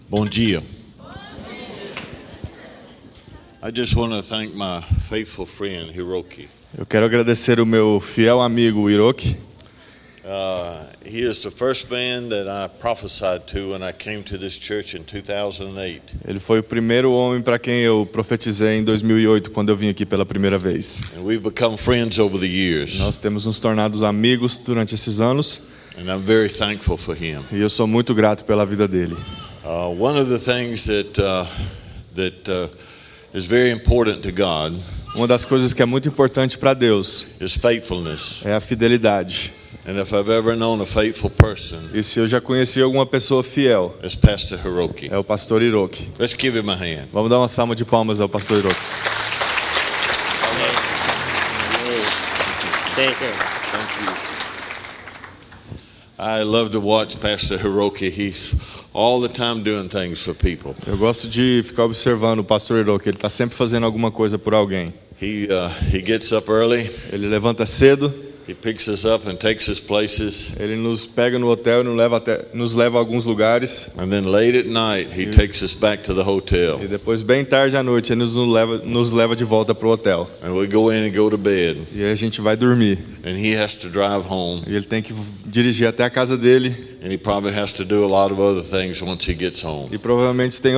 Bom dia. I just want to thank my faithful friend Hiroki. Eu quero agradecer o meu fiel amigo Hiroki. He is the first man that I prophesied to when I came to this church in 2008. Ele foi o primeiro homem para quem eu profetizei em 2008, quando eu vim aqui pela primeira vez. And we've become friends over the years. Nós temos nos tornado amigos durante esses anos. And I'm very thankful for him. E eu sou muito grato pela vida dele. One of the things that is very important to God Uma das coisas que é muito importante para Deus is faithfulness. é a fidelidade. And if I've ever known a faithful person, E se eu já conheci alguma pessoa fiel, it's Pastor Hiroki. é o pastor Hiroki. Let's give him a hand. Vamos dar uma salva de palmas ao pastor Hiroki. Thank you. I love to watch Pastor Hiroki. He's all the time doing things for people. Eu gosto de ficar observando o pastor Hiroki. Ele está sempre fazendo alguma coisa por alguém. He gets up early. Ele levanta cedo. He picks us up and takes us places. Ele nos pega no hotel e nos leva a alguns lugares. And then late at night, he takes us back to the hotel. E depois, bem tarde à noite, ele nos leva de volta para o hotel. And we go in and go to bed. E aí a gente vai dormir. And he has to drive home. E ele tem que dirigir até a casa dele. And he probably has to do a lot of other things once he gets home. E provavelmente tem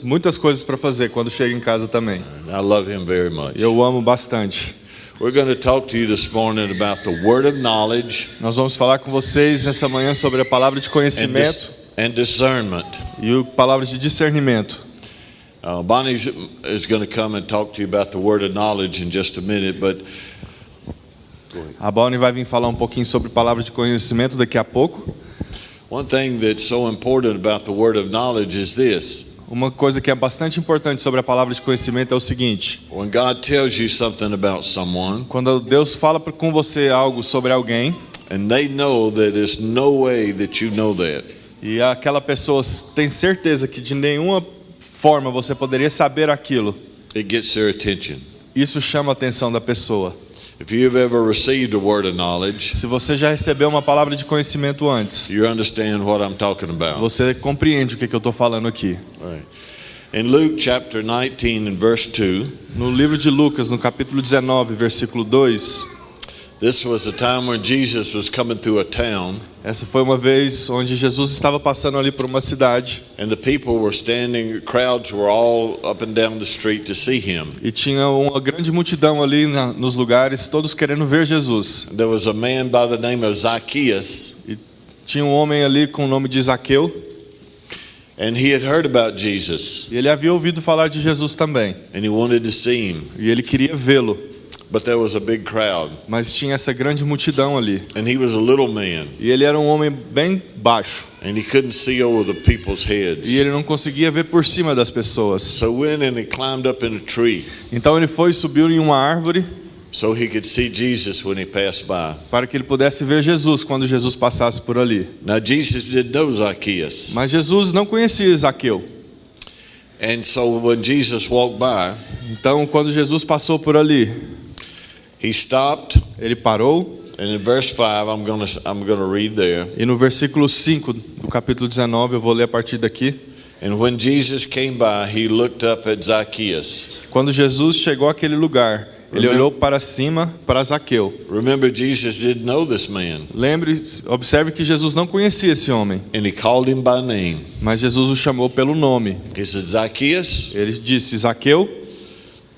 muitas coisas para fazer quando chega em casa também. And I love him very much. E eu amo bastante. We're going to talk to you this morning about the word of knowledge. Nós vamos falar com vocês nessa manhã sobre a palavra de conhecimento and discernment. e a palavra de discernimento. Bonnie is going to come and talk to you about the word of knowledge in just a minute, but A Bonnie vai vir falar um pouquinho sobre palavra de conhecimento daqui a pouco. one thing that's so important about the word of knowledge is this. Uma coisa que é bastante importante sobre a palavra de conhecimento é o seguinte: When God tells you something about someone, quando Deus fala com você algo sobre alguém, and they know that there's no way that you know that, e aquela pessoa tem certeza que de nenhuma forma você poderia saber aquilo, it gets their attention. isso chama a atenção da pessoa. If you've ever received a word of knowledge, Se você já recebeu uma palavra de conhecimento antes, you understand what I'm talking about. você compreende o que eu estou falando aqui. Right. In Luke chapter 19 and verse 2, No livro de Lucas, no capítulo 19, versículo 2, this was the time when Jesus was coming through a town, essa foi uma vez onde Jesus estava passando ali por uma cidade and the people were standing, crowds were all up and down the street to see him. e tinha uma grande multidão ali nos lugares, todos querendo ver Jesus. There was a man by the name of Zacchaeus, E tinha um homem ali com o nome de Zaqueu, and he had heard about Jesus, e ele havia ouvido falar de Jesus também, and he wanted to see him, e ele queria vê-lo, but there was a big crowd, mas tinha essa grande multidão ali. and he was a little man, E ele era um homem bem baixo, and he couldn't see over the people's heads. e ele não conseguia ver por cima das pessoas. So went and he climbed up in a tree Então ele foi e subiu em uma árvore so he could see Jesus when he passed by. para que ele pudesse ver Jesus quando Jesus passasse por ali. Now Jesus didn't know Zacchaeus, Mas Jesus não conhecia Zaqueu. and so when Jesus walked by, Então quando Jesus passou por ali, he stopped, ele parou, and in verse 5, I'm going to read there. e no versículo 5 do capítulo 19, eu vou ler a partir daqui. And when Jesus came by, he looked up at Zacchaeus. Quando Jesus chegou àquele lugar, ele olhou para cima para Zaqueu. Remember, Jesus didn't know this man, Observe que Jesus não conhecia esse homem, and he called him by name. mas Jesus o chamou pelo nome. He said, Zacchaeus. Ele disse: Zaqueu.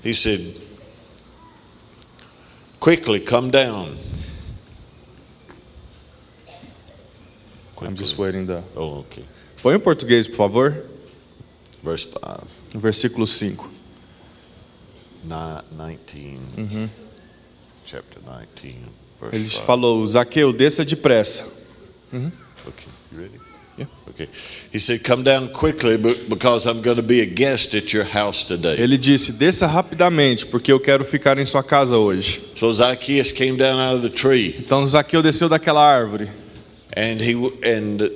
He said, quickly come down. I'm just waiting the... Oh, okay. Põe em português, por favor, Verse 5, no versículo 5. 19. Chapter 19, verse Ele 5. falou: Zaqueu, desça depressa. Okay, you ready? Yeah. Okay. He said, come down quickly because I'm going to be a guest at your house today. Ele disse: desça rapidamente, porque eu quero ficar em sua casa hoje. So Zacchaeus came down out of the tree, Então Zaqueu desceu daquela árvore and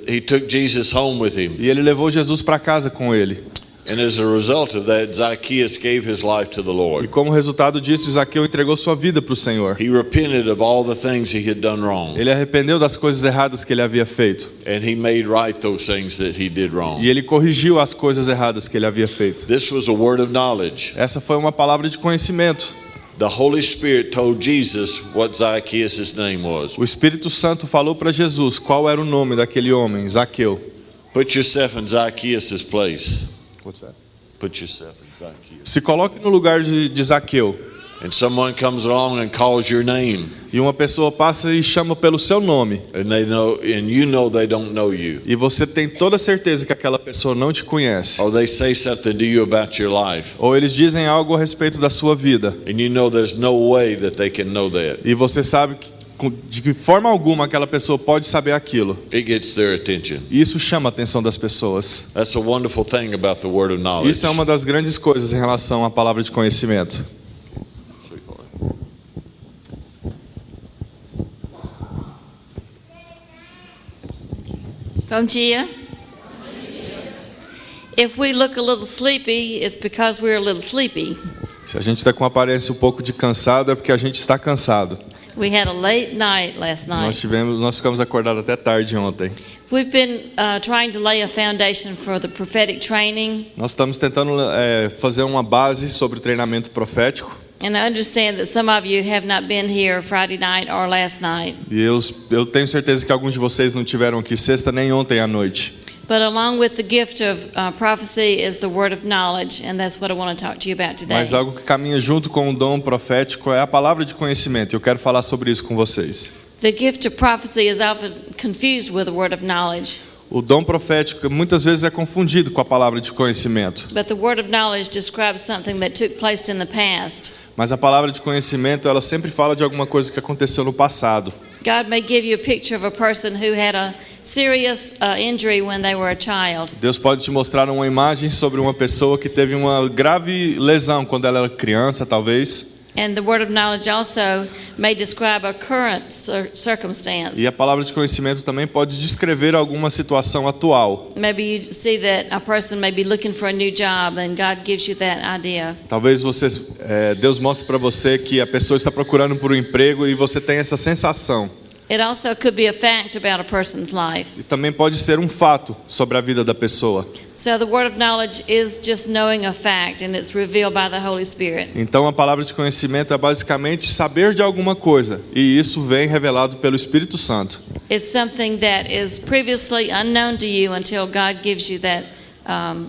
he took Jesus home with him. e ele levou Jesus para casa com ele. And as a result of that, Zacchaeus gave his life to the E Lord. como resultado disso, Zaqueu entregou sua vida para o Senhor. He repented of all the things he had done wrong, Ele arrependeu das coisas erradas que ele havia feito. and he made right those things that he did wrong. E ele corrigiu as coisas erradas que ele havia feito. This was a word of knowledge. Essa foi uma palavra de conhecimento. The Holy Spirit told Jesus what Zacchaeus' name was. O Espírito Santo falou para Jesus qual era o nome daquele homem, Zaqueu. Put yourself in Zacchaeus' place. Put yourself in Zacchaeus. Se coloque no lugar de Zaqueu. And someone comes along and calls your name, E uma pessoa passa e chama pelo seu nome. and you know they don't know you. E você tem toda a certeza que aquela pessoa não te conhece. Or they say something to you about your life, Ou eles dizem algo a respeito da sua vida. and you know there's no way that they can know that. E você sabe que de que forma alguma aquela pessoa pode saber aquilo. It gets their attention. E isso chama a atenção das pessoas. That's a wonderful thing about the word of knowledge. Isso é uma das grandes coisas em relação à palavra de conhecimento. Bom dia. If we look a little sleepy, it's because we're a little sleepy. Se a gente está com aparência um pouco de cansado, é porque a gente está cansado. We had a late night last night. Nós ficamos acordados até tarde ontem. We've been trying to lay a foundation for the prophetic training, Nós estamos tentando fazer uma base sobre o treinamento profético. and I understand that some of you have not been here Friday night or last night. E eu tenho certeza que alguns de vocês não tiveram aqui sexta nem ontem à noite. But along with the gift of prophecy is the word of knowledge, and that's what I want to talk to you about today. Mas algo que caminha junto com o dom profético é a palavra de conhecimento. Eu quero falar sobre isso com vocês. The gift of prophecy is often confused with the word of knowledge, O dom profético muitas vezes é confundido com a palavra de conhecimento. but the word of knowledge describes something that took place in the past. Mas a palavra de conhecimento, ela sempre fala de alguma coisa que aconteceu no passado. God may give you a picture of a person who had a serious injury when they were a child. Deus pode te mostrar uma imagem sobre uma pessoa que teve uma grave lesão quando ela era criança, talvez. And the word of knowledge also may describe a current circumstance. E a palavra de conhecimento também pode descrever alguma situação atual. Maybe you see that a person may be looking for a new job, and God gives you that idea. Talvez Deus mostre para você que a pessoa está procurando por um emprego e você tem essa sensação. It also could be a fact about a person's life. E também pode ser um fato sobre a vida da pessoa. So the word of knowledge is just knowing a fact, and it's revealed by the Holy Spirit. Então a palavra de conhecimento é basicamente saber de alguma coisa, e isso vem revelado pelo Espírito Santo. It's something that is previously unknown to you until God gives you that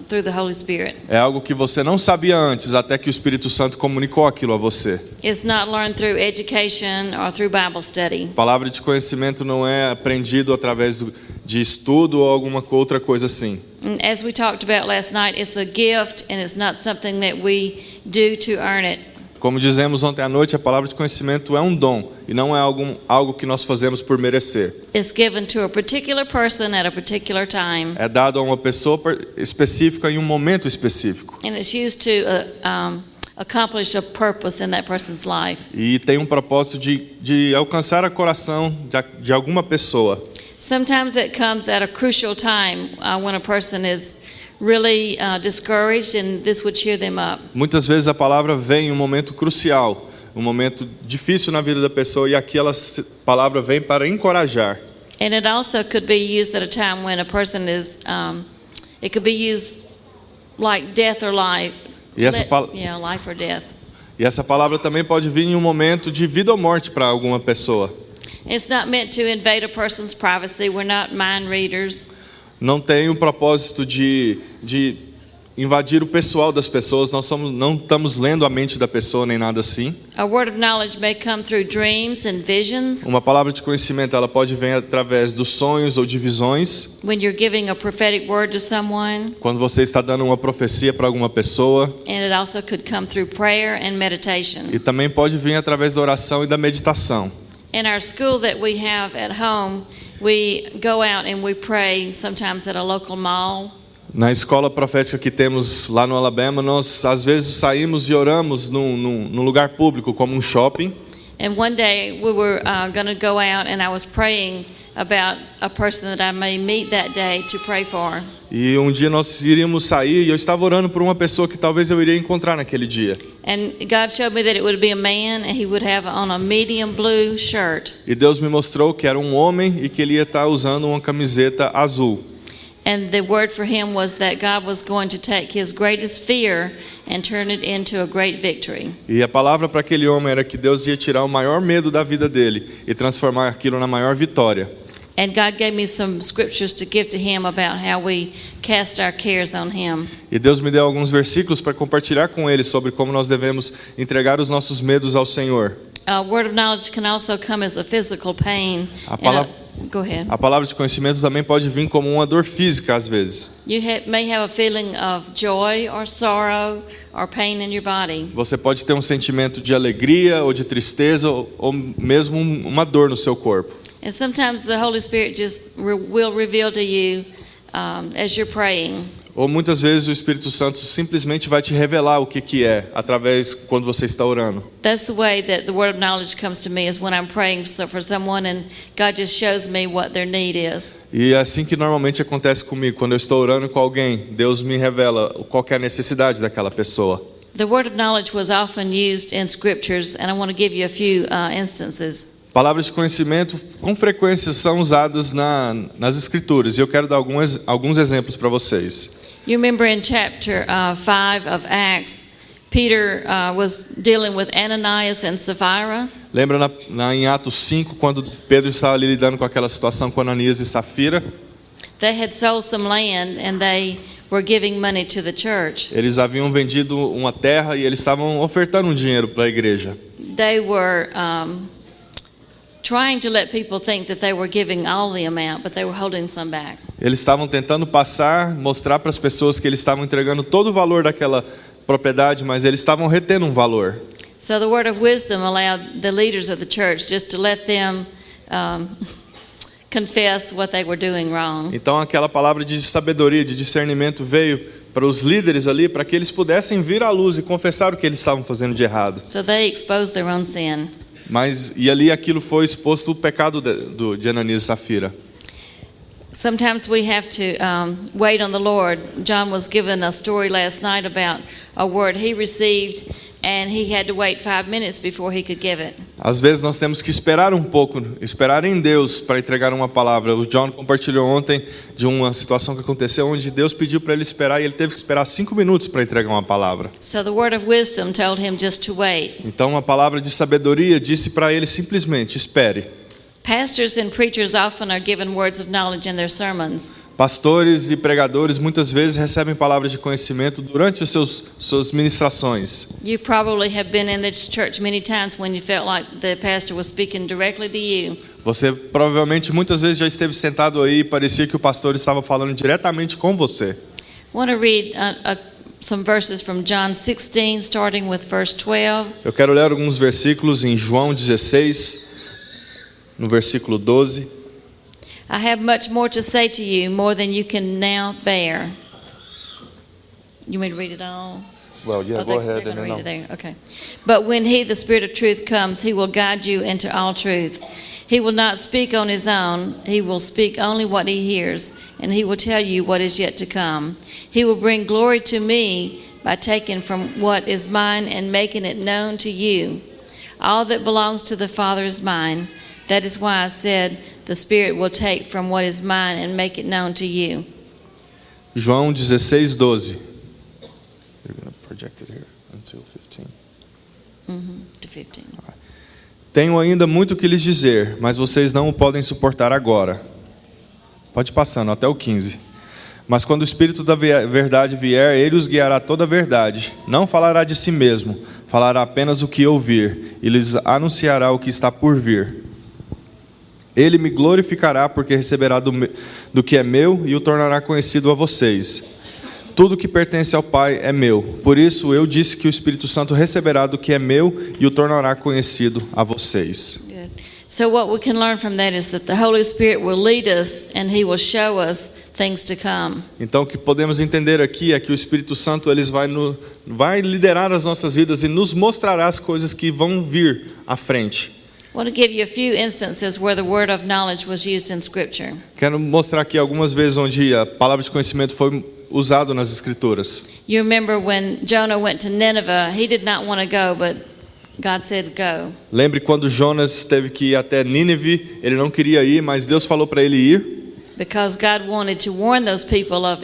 through the Holy Spirit. É algo que você não sabia antes, até que o Espírito Santo comunicou aquilo a você. It's not learned through education or through Bible study. A palavra de conhecimento não é aprendido através de estudo ou alguma outra coisa assim. And as we talked about last night, it's a gift, and it's not something that we do to earn it. Como dizemos ontem à noite, a palavra de conhecimento é um dom e não é algo que nós fazemos por merecer. It's given to a particular person at a particular time, É dado a uma pessoa específica em um momento específico. and it's used to accomplish a purpose in that person's life. E tem um propósito de alcançar o coração de alguma pessoa. Sometimes it comes at a crucial time when a person is really discouraged, and this would cheer them up. Muitas vezes a palavra vem em um momento crucial, um momento difícil na vida da pessoa, e aquela palavra vem para encorajar. And it also could be used at a time when a person is, it could be used like death or life. E essa Life or death. E essa palavra também pode vir em um momento de vida ou morte para alguma pessoa. It's not meant to invade a person's privacy. We're not mind readers. Não tem o propósito de invadir o pessoal das pessoas. Não estamos lendo a mente da pessoa nem nada assim. A word of knowledge may come through dreams and visions. Uma palavra de conhecimento, ela pode vir através dos sonhos ou de visões. When you're giving a prophetic word to someone, Quando você está dando uma profecia para alguma pessoa. and it also could come through prayer and meditation. E também pode vir através da oração e da meditação. In our school that we have at home, we go out and we pray sometimes at a local mall. Na escola profética que temos lá no Alabama, nós às vezes saímos e oramos num lugar público, como um shopping. And one day we were going to go out, and I was praying about a person that I may meet that day to pray for. E um dia nós iríamos sair e eu estava orando por uma pessoa que talvez eu iria encontrar naquele dia. And God showed me that it would be a man, and he would have on a medium blue shirt. E Deus me mostrou que era um homem e que ele ia estar usando uma camiseta azul. And the word for him was that God was going to take his greatest fear and turn it into a great victory. E a palavra para aquele homem era que Deus ia tirar o maior medo da vida dele e transformar aquilo na maior vitória. And God gave me some scriptures to give to him about how we cast our cares on him. E Deus me deu alguns versículos para compartilhar com ele sobre como nós devemos entregar os nossos medos ao Senhor. Word of knowledge can also come as a physical pain. Go ahead. A palavra de conhecimento também pode vir como uma dor física às vezes. You may have a feeling of joy or sorrow or pain in your body. Você pode ter um sentimento de alegria ou de tristeza ou mesmo uma dor no seu corpo. And sometimes the Holy Spirit just will reveal to you as you're praying. Ou muitas vezes o Espírito Santo simplesmente vai te revelar o que é através quando você está orando. That's the way that the word of knowledge comes to me, is when I'm praying for someone and God just shows me what their need is. E é assim que normalmente acontece comigo, quando eu estou orando com alguém, Deus me revela qual que é a necessidade daquela pessoa. The word of knowledge was often used in scriptures, and I want to give you a few instances. Palavras de conhecimento com frequência são usadas nas Escrituras, e eu quero dar alguns exemplos para vocês. You remember in chapter 5 of Acts, Peter was dealing with Ananias and Sapphira? Lembra em Atos 5, quando Pedro estava ali lidando com aquela situação com Ananias e Safira? They had sold some land and they were giving money to the church. Eles haviam vendido uma terra e eles estavam ofertando um dinheiro para a igreja. They were trying to let people think that they were giving all the amount, but they were holding some back. Eles estavam tentando mostrar para as pessoas que eles estavam entregando todo o valor daquela propriedade, mas eles estavam retendo um valor. So the word of wisdom allowed the leaders of the church just to let them confess what they were doing wrong. Então aquela palavra de sabedoria, de discernimento veio para os líderes ali, para que eles pudessem vir à luz e confessar o que eles estavam fazendo de errado. So they exposed their own sin. E ali aquilo foi exposto o pecado de Ananias e Safira. Sometimes we have to wait on the Lord. John was given a story last night about a word he received, and he had to wait 5 minutes before he could give it. Às vezes nós temos que esperar um pouco, esperar em Deus para entregar uma palavra. O John compartilhou ontem de uma situação que aconteceu onde Deus pediu para ele esperar e ele teve que esperar 5 minutos para entregar uma palavra. So the word of wisdom told him just to wait. Então a palavra de sabedoria disse para ele simplesmente: espere. Pastors and preachers often are given words of knowledge in their sermons. Pastores e pregadores muitas vezes recebem palavras de conhecimento durante suas ministrações. You probably have been in this church many times when you felt like the pastor was speaking directly to you. Você provavelmente muitas vezes já esteve sentado aí e parecia que o pastor estava falando diretamente com você. I want to read some verses from John 16, starting with verse 12. Eu quero ler alguns versículos em João 16, no versículo 12. I have much more to say to you, more than you can now bear. You want me to read it all? Well, yeah, Oh, go they're ahead. going to and read it then there. Okay. But when he, the Spirit of truth, comes, he will guide you into all truth. He will not speak on his own. He will speak only what he hears, and he will tell you what is yet to come. He will bring glory to me by taking from what is mine and making it known to you. All that belongs to the Father is mine. That is why I said the Spirit will take from what is mine and make it known to you. João 16, 12. You're going to project it here until 15. To 15. Tenho ainda muito o que lhes dizer, mas vocês não o podem suportar agora. Pode ir passando até o 15. Mas quando o Espírito da verdade vier, ele os guiará toda a verdade. Não falará de si mesmo, falará apenas o que ouvir, e lhes anunciará o que está por vir. Ele me glorificará, porque receberá do que é meu e o tornará conhecido a vocês. Tudo que pertence ao Pai é meu. Por isso eu disse que o Espírito Santo receberá do que é meu e o tornará conhecido a vocês. Good. So what we can learn from that is that the Holy Spirit will lead us and he will show us things to come. Então o que podemos entender aqui é que o Espírito Santo vai liderar as nossas vidas e nos mostrará as coisas que vão vir à frente. I want to give you a few instances where the word of knowledge was used in Scripture. Quero mostrar aqui algumas vezes onde a palavra de conhecimento foi usado nas escrituras. You remember when Jonah went to Nineveh, he did not want to go, but God said go. Lembre quando Jonas teve que ir até Nínive, ele não queria ir, mas Deus falou para ele ir, Because God wanted to warn those people of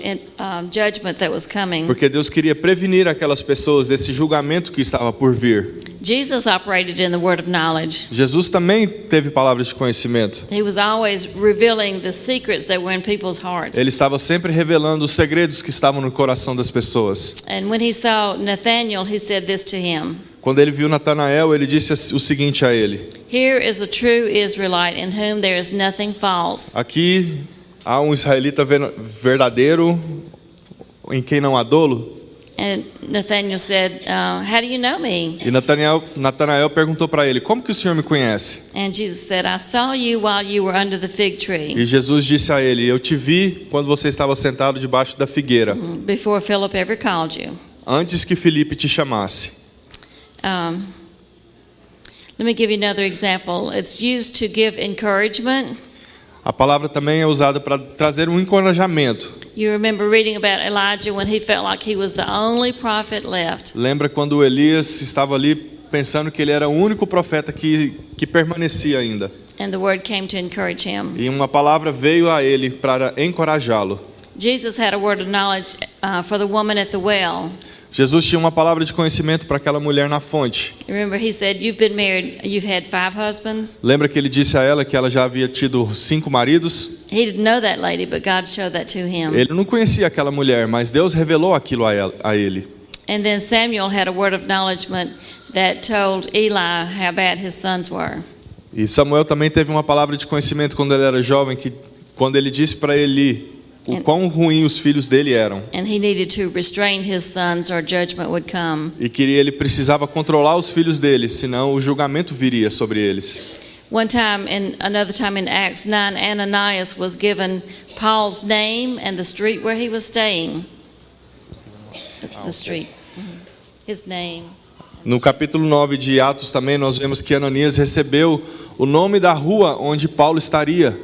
judgment that was coming. porque Deus queria prevenir aquelas pessoas desse julgamento que estava por vir. Jesus operated in the word of knowledge. Jesus também teve palavras de conhecimento. He was always revealing the secrets that were in people's hearts. Ele estava sempre revelando os segredos que estavam no coração das pessoas. And when he saw Nathanael, he said this to him. Quando ele viu Natanael, ele disse o seguinte a ele: Here is a true Israelite in whom there is nothing false. aqui há um israelita verdadeiro em quem não há dolo. And Nathanael said, how do you know me? E Natanael perguntou para ele: como que o senhor me conhece? And Jesus said, I saw you while you were under the fig tree, E Jesus disse a ele: eu te vi quando você estava sentado debaixo da figueira, before Philip ever called you. antes que Filipe te chamasse. Let me give you another example. It's used to give encouragement. A palavra também é usada para trazer um encorajamento. You remember reading about Elijah when he felt like he was the only prophet left. Lembra quando Elias estava ali pensando que ele era o único profeta que permanecia ainda. And the word came to encourage him. E uma palavra veio a ele para encorajá-lo. Jesus had a word of knowledge for the woman at the well. Jesus tinha uma palavra de conhecimento para aquela mulher na fonte. Remember, he said, you've been married, you've had 5 husbands. Lembra que ele disse a ela que ela já havia tido 5 maridos? He didn't know that lady, but God showed that to him. Ele não conhecia aquela mulher, mas Deus revelou aquilo a ele. And then Samuel had a word of acknowledgement that told Eli how bad his sons were. E Samuel também teve uma palavra de conhecimento quando ele era jovem, que quando ele disse para Eli o quão ruim os filhos dele eram. And he needed to restrain his sons or judgment would come. E que ele precisava controlar os filhos dele, senão o julgamento viria sobre eles. Another time in Acts 9, Ananias was given Paul's name and the street where he was staying. The street. His name. No capítulo 9 de Atos também nós vemos que Ananias recebeu o nome da rua onde Paulo estaria.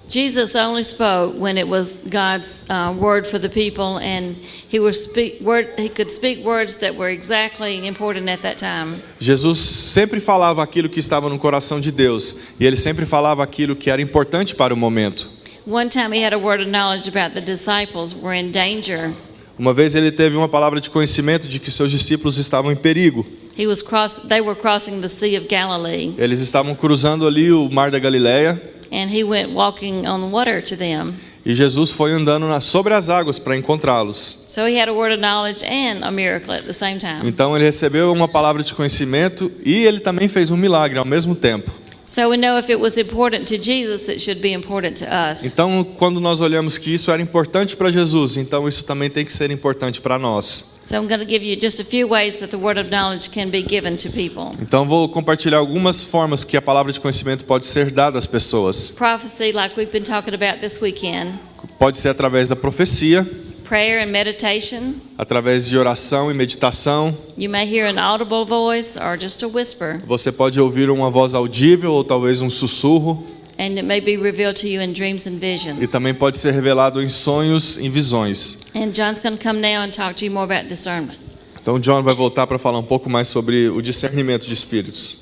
Jesus only spoke when it was God's word for the people, and he could speak words that were exactly important at that time. Jesus sempre falava aquilo que estava no coração de Deus, e ele sempre falava aquilo que era importante para o momento. One time he had a word of knowledge about the disciples were in danger. Uma vez ele teve uma palavra de conhecimento de que seus discípulos estavam em perigo. They were crossing the Sea of Galilee. Eles estavam cruzando ali o Mar da Galileia. And he went walking on water to them. E Jesus foi andando sobre as águas para encontrá-los. So he had a word of knowledge and a miracle at the same time. Então ele recebeu uma palavra de conhecimento e ele também fez um milagre ao mesmo tempo. So we know if it was important to Jesus, it should be important to us. Então, quando nós olhamos que isso era importante para Jesus, então isso também tem que ser importante para nós. So I'm going to give you just a few ways that the word of knowledge can be given to people. Então vou compartilhar algumas formas que a palavra de conhecimento pode ser dada às pessoas. Prophecy, like we've been talking about this weekend. Pode ser através da profecia, Prayer and meditation. através de oração e meditação. You may hear an audible voice or just a whisper. Você pode ouvir uma voz audível ou talvez um sussurro. And it may be revealed to you in dreams and E visions. também pode ser revelado em sonhos, em visões. And John's going to come now and talk to you more about discernment. Então John vai voltar para falar um pouco mais sobre o discernimento de espíritos.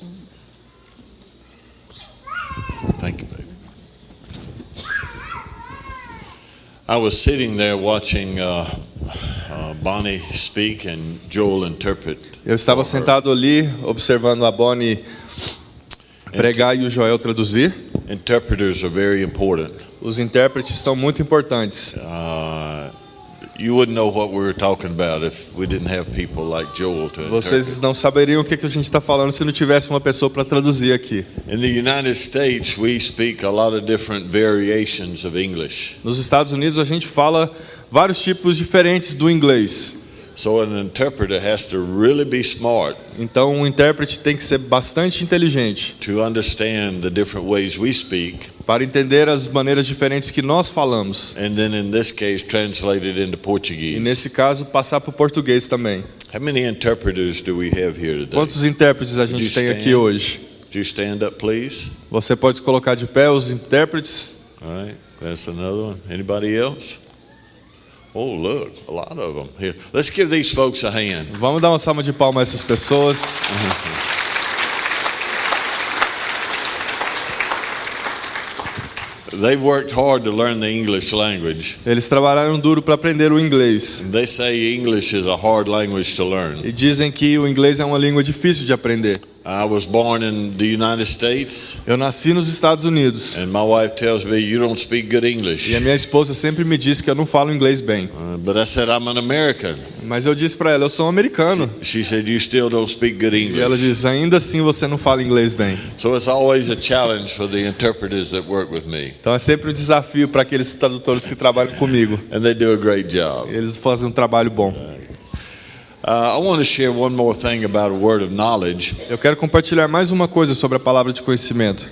Thank you, baby. I was sitting there watching Bonnie speak and Joel interpret. Eu estava for her. sentado ali observando a Bonnie pregar e o Joel traduzir. Interpreters are very important. Os intérpretes são muito importantes. You wouldn't know what we were talking about if we didn't have people like Joel to interpret. Vocês não saberiam o que a gente está falando se não tivesse uma pessoa para traduzir aqui. In the United States, we speak a lot of different variations of English. Nos Estados Unidos a gente fala vários tipos diferentes do inglês. So an interpreter has to really be smart Então um intérprete tem que ser bastante inteligente to understand the different ways we speak, para entender as maneiras diferentes que nós falamos. and then in this case translate it into E Portuguese. nesse caso passar para o português também. How many interpreters do we have here today? Quantos intérpretes a gente tem aqui hoje? Would you stand up, please? Você pode colocar de pé os intérpretes. All right, that's another one. Anybody else? Oh, look, a lot of them here. Let's give these folks a hand. Vamos dar uma salva de palmas a essas pessoas. They've worked hard to learn the English language. Eles trabalharam duro para aprender o inglês. They say English is a hard language to learn. E dizem que o inglês é uma língua difícil de aprender. I was born in the United States, Eu nasci nos Estados Unidos. and my wife tells me you don't speak good English. E a minha esposa sempre me diz que eu não falo inglês bem. But I said I'm an American. Mas eu disse para ela, eu sou um americano. She said you still don't speak good E ela English. diz, ainda assim você não fala inglês bem. So it's always a challenge for the interpreters that work with me, Então é sempre um desafio para aqueles tradutores que trabalham comigo. and they do a great job. Eles fazem um trabalho bom. I want to share one more thing about a word of knowledge. Eu quero compartilhar mais uma coisa sobre a palavra de conhecimento.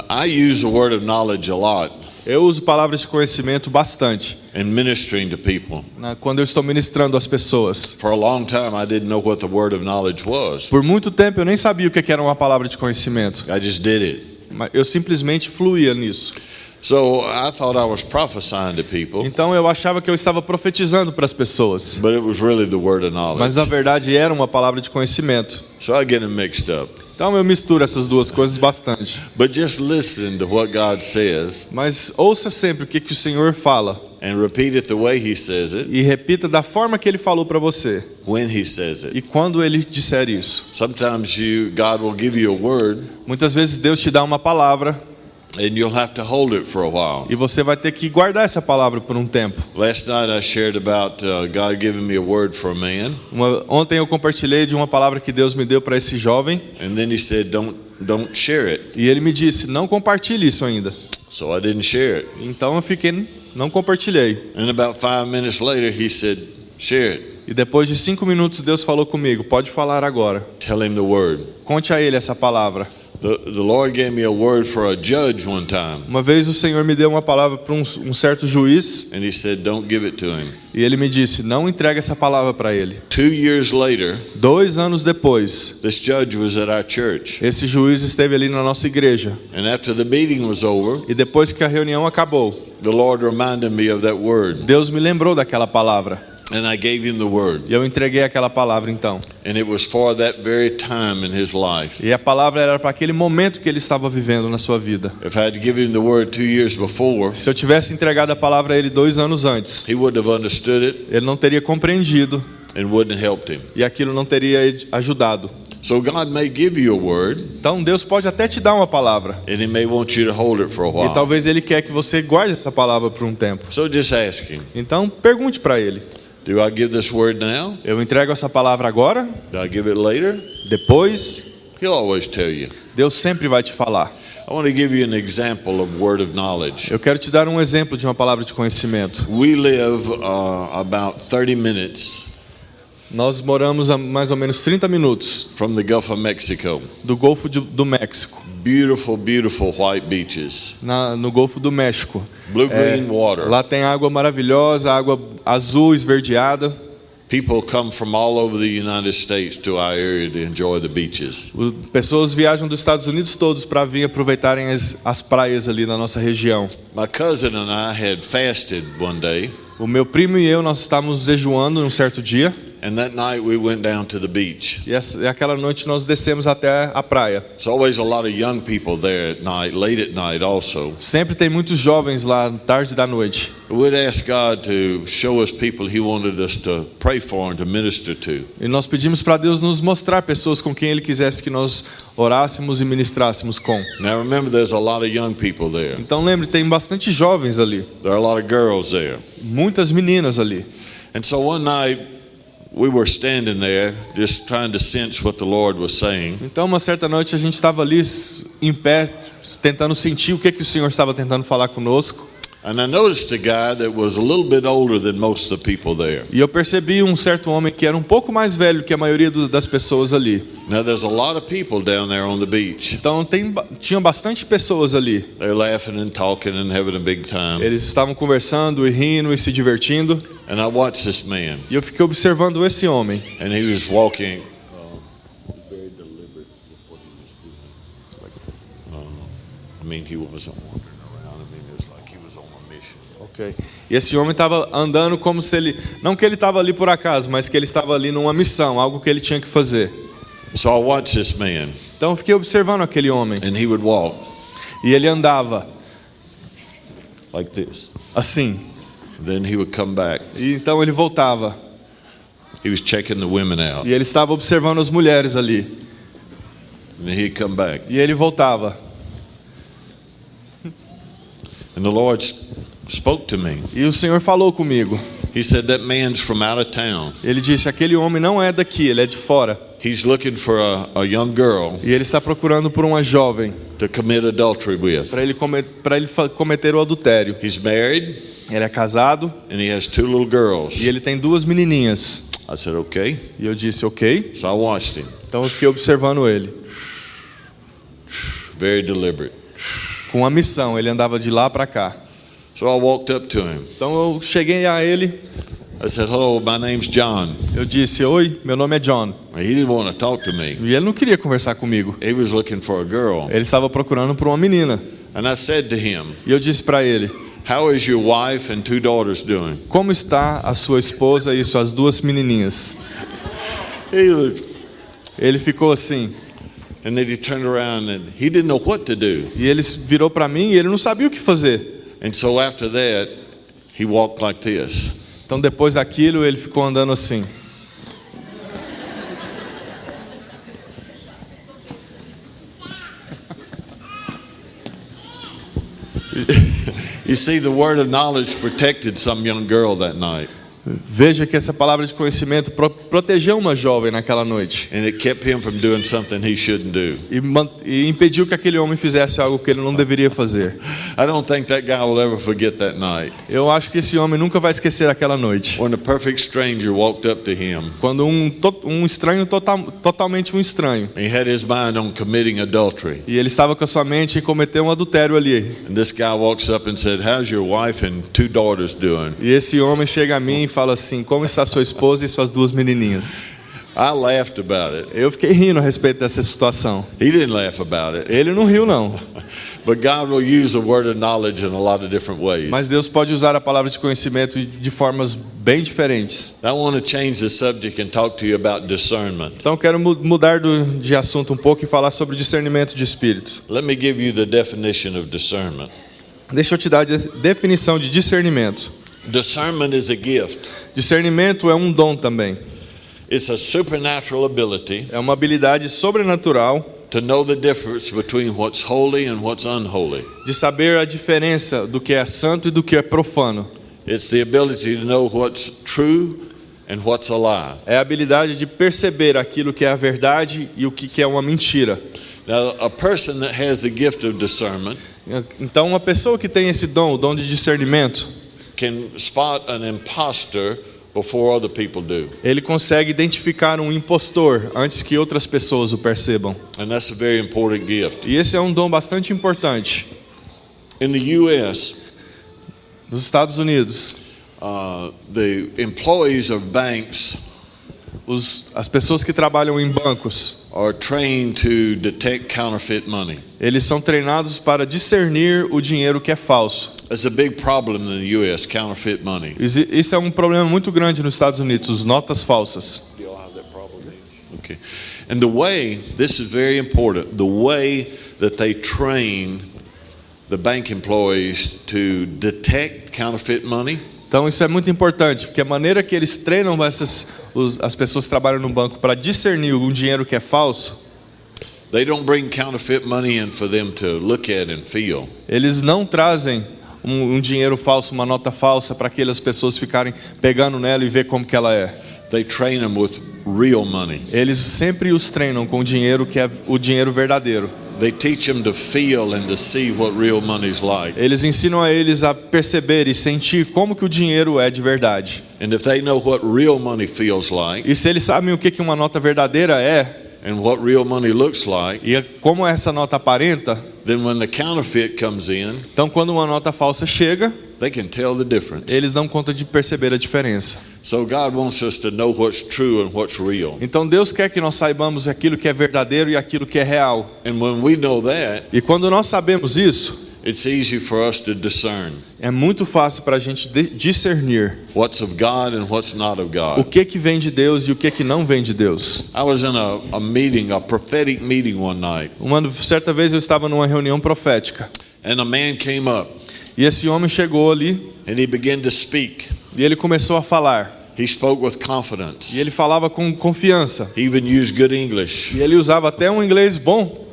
I use the word of knowledge a lot Eu uso palavras de conhecimento bastante in ministering to people. quando eu estou ministrando às pessoas. For a long time, I didn't know what the word of knowledge was. Por muito tempo eu nem sabia o que era uma palavra de conhecimento. I just did it. Mas eu simplesmente fluía nisso. So I thought I was prophesying to people, Então eu achava que eu estava profetizando para as pessoas. but it was really the word of Mas knowledge. na verdade era uma palavra de conhecimento. So I get them mixed up. Então eu misturo essas duas coisas bastante. But just listen to what God says Mas ouça sempre o que o Senhor fala and repeat it the way He says it, e repita da forma que Ele falou para você when He says it. e quando Ele disser isso. Sometimes God will give you a word, Muitas vezes Deus te dá uma palavra and you'll have to hold it for a while. e você vai ter que guardar essa palavra por um tempo. Last night I shared about God giving me a word for a man, Ontem eu compartilhei de uma palavra que Deus me deu para esse jovem and then He said, "Don't share it." e ele me disse, não compartilhe isso ainda. So I didn't share it. Então eu não compartilhei. And about 5 minutes later, He said, "Share it. E depois de 5 minutos Deus falou comigo, pode falar agora. Tell him the word." Conte a ele essa palavra. The Lord gave me a word for a judge one time, Uma vez o Senhor me deu uma palavra para um certo juiz and He said, "Don't give it to him." e ele me disse, não entregue essa palavra para ele. 2 years later, 2 anos depois, this judge was at our church, esse juiz esteve ali na nossa igreja. and after the meeting was over, E depois que a reunião acabou, the Lord reminded me of that word, Deus me lembrou daquela palavra. and I gave him the word, E eu entreguei aquela palavra então. and it was for that very time in his life. E a palavra era para aquele momento que ele estava vivendo na sua vida. If I had given him the word 2 years before, Se eu tivesse entregado a palavra a ele 2 anos antes, he wouldn't have understood it ele não teria compreendido and wouldn't have helped him. e aquilo não teria ajudado. So God may give you a word, Então Deus pode até te dar uma palavra. and He may want you to hold it for a E while. talvez ele quer que você guarde essa palavra por um tempo. So just ask Him, Então pergunte para ele. do I give this word now? Eu entrego essa palavra agora? Do I give it later? Depois? He'll always tell you. Deus sempre vai te falar. I want to give you an example of word of knowledge. Eu quero te dar um exemplo de uma palavra de conhecimento. We live about 30 minutes Nós moramos a mais ou menos 30 minutos from the Gulf of Mexico. do Golfo do México. Beautiful, beautiful white beaches. No Golfo do México. Blue-green water. Lá tem água maravilhosa, água azul esverdeada. People come from all over the United States to our area to enjoy the beaches. Pessoas viajam dos Estados Unidos todos para vir aproveitarem as praias ali na nossa região. My cousin and I had fasted one day, O meu primo e eu, nós estávamos jejuando num certo dia. and that night we went down to the beach. E aquela noite nós descemos até a praia. There's always a lot of young people there at night, late at night also. Sempre tem muitos jovens lá, tarde da noite. We'd ask God to show us people He wanted us to pray for and to minister to. E nós pedimos para Deus nos mostrar pessoas com quem Ele quisesse que nós orássemos e ministrássemos com. Now remember, there's a lot of young people there. Então lembre, tem bastante jovens ali. There are a lot of girls there. Muitas meninas ali. And so one night we were standing there just trying to sense what the Lord was saying. Então uma certa noite a gente estava ali em pé, tentando sentir o que o Senhor estava tentando falar conosco. And I noticed a guy that was a little bit older than most of the people there. E eu percebi um certo homem que era um pouco mais velho que a maioria das pessoas ali. Now there's a lot of people down there on the beach. Então tinha bastante pessoas ali. They're laughing and talking and having a big time. Eles estavam conversando e rindo e se divertindo. And I watched this man, E eu fiquei observando esse homem. and he was walking. he wasn't wandering around. I mean, it was like he was on a mission. Ok. E esse homem estava andando como se ele, não que ele estava ali por acaso, mas que ele estava ali numa missão, algo que ele tinha que fazer. So I watched this man, Então eu fiquei observando aquele homem and he would walk e ele andava like this. assim. Then he would come back. E então ele voltava He was checking the women out. e ele estava observando as mulheres ali. And then he'd come back. E ele voltava. And the Lord spoke to me. E o Senhor falou comigo. He said, that man's from out of town. Ele disse: aquele homem não é daqui, ele é de fora. He's looking for a young girl E ele está procurando por uma jovem to commit adultery with. para ele cometer o adultério. He's married, Ele é casado and he has 2 little girls. e ele tem 2 menininhas. I said, okay. E eu disse: ok. So I watched him. Então eu fiquei observando ele. Very deliberate. Com uma missão, ele andava de lá para cá. So I walked up to him. Então eu cheguei a ele, I said, hello, my name's John. eu disse: oi, meu nome é John. He didn't want to talk to me. E ele não queria conversar comigo. He was looking for a girl. Ele estava procurando por uma menina. And I said to him, E eu disse para ele: how is your wife and 2 daughters doing? como está a sua esposa e suas 2 menininhas? He was, Ele ficou assim. and then he turned around and he didn't know what to do. E ele virou para mim e ele não sabia o que fazer. And so after that, he walked like this. Então depois daquilo ele ficou andando assim. You see, the word of knowledge protected some young girl that night. Veja que essa palavra de conhecimento protegeu uma jovem naquela noite And it kept him from doing something he shouldn't do. e impediu que aquele homem fizesse algo que ele não deveria fazer. I don't think that guy will ever forget that night. Eu acho que esse homem nunca vai esquecer aquela noite, When a perfect stranger walked up to him. quando um estranho, totalmente um estranho, He had his mind on committing adultery. e ele estava com a sua mente em cometer um adultério ali. And this guy walks up and said, how's your wife and 2 daughters doing? E esse homem chega a mim e fala assim: como está sua esposa e suas 2 menininhas? I laughed about it. Eu fiquei rindo a respeito dessa situação. He didn't laugh about it. Ele não riu não, But God will use the word of knowledge in a lot of different ways. mas Deus pode usar a palavra de conhecimento de formas bem diferentes. I want to change the subject and talk to you about discernment. Então eu quero mudar de assunto um pouco e falar sobre discernimento de espíritos. Let me give you the definition of discernment. Deixa eu te dar a definição de discernimento. Discernment is a gift. Discernimento é um dom também. It's a supernatural ability É uma habilidade sobrenatural to know the difference between what's holy and what's unholy. de saber a diferença do que é santo e do que é profano. It's the ability to know what's true and what's a lie. É a habilidade de perceber aquilo que é a verdade e o que é uma mentira. Now, a person that has the gift of discernment Então, uma pessoa que tem esse dom, o dom de discernimento, can spot an imposter before other people do. ele consegue identificar um impostor antes que outras pessoas o percebam. And that's a very important gift. E esse é um dom bastante importante. In the U.S., Nos Estados Unidos, the employees of banks as pessoas que trabalham em bancos, are trained to detect counterfeit money. eles são treinados para discernir o dinheiro que é falso. That's a big problem in the U.S., counterfeit money. Isso é um problema muito grande nos Estados Unidos, as notas falsas. Do y'all have that problem? Okay. And the way, this is very important, the way that they train the bank employees to detect counterfeit money Então isso é muito importante, porque a maneira que eles treinam as pessoas que trabalham no banco para discernir um dinheiro que é falso, they don't bring counterfeit money in for them to look at and feel. eles não trazem um dinheiro falso, uma nota falsa, para aquelas pessoas ficarem pegando nela e ver como que ela é. They train them with real money. Eles sempre os treinam com o dinheiro que é o dinheiro verdadeiro. They teach them to feel and to see what real money is like. Eles ensinam a eles a perceber e sentir como que o dinheiro é de verdade. And if they know what real money feels like E se eles sabem o que uma nota verdadeira é, and what real money looks like, e como essa nota aparenta, then when the counterfeit comes in, então quando uma nota falsa chega, they can tell the difference. eles dão conta de perceber a diferença. So God wants us to know what's true and what's real. Então Deus quer que nós saibamos aquilo que é verdadeiro e aquilo que é real. And when we know that, E quando nós sabemos isso, it's easy for us to discern É muito fácil para a gente discernir what's of God and what's not of o God. que vem de Deus e o que não vem de Deus. I was in a meeting, a prophetic meeting one night, Uma certa vez eu estava numa reunião profética and a man came up e esse homem chegou ali and he began to speak. e ele começou a falar. He spoke with confidence. E ele falava com confiança. He even used good English. E ele usava até um inglês bom.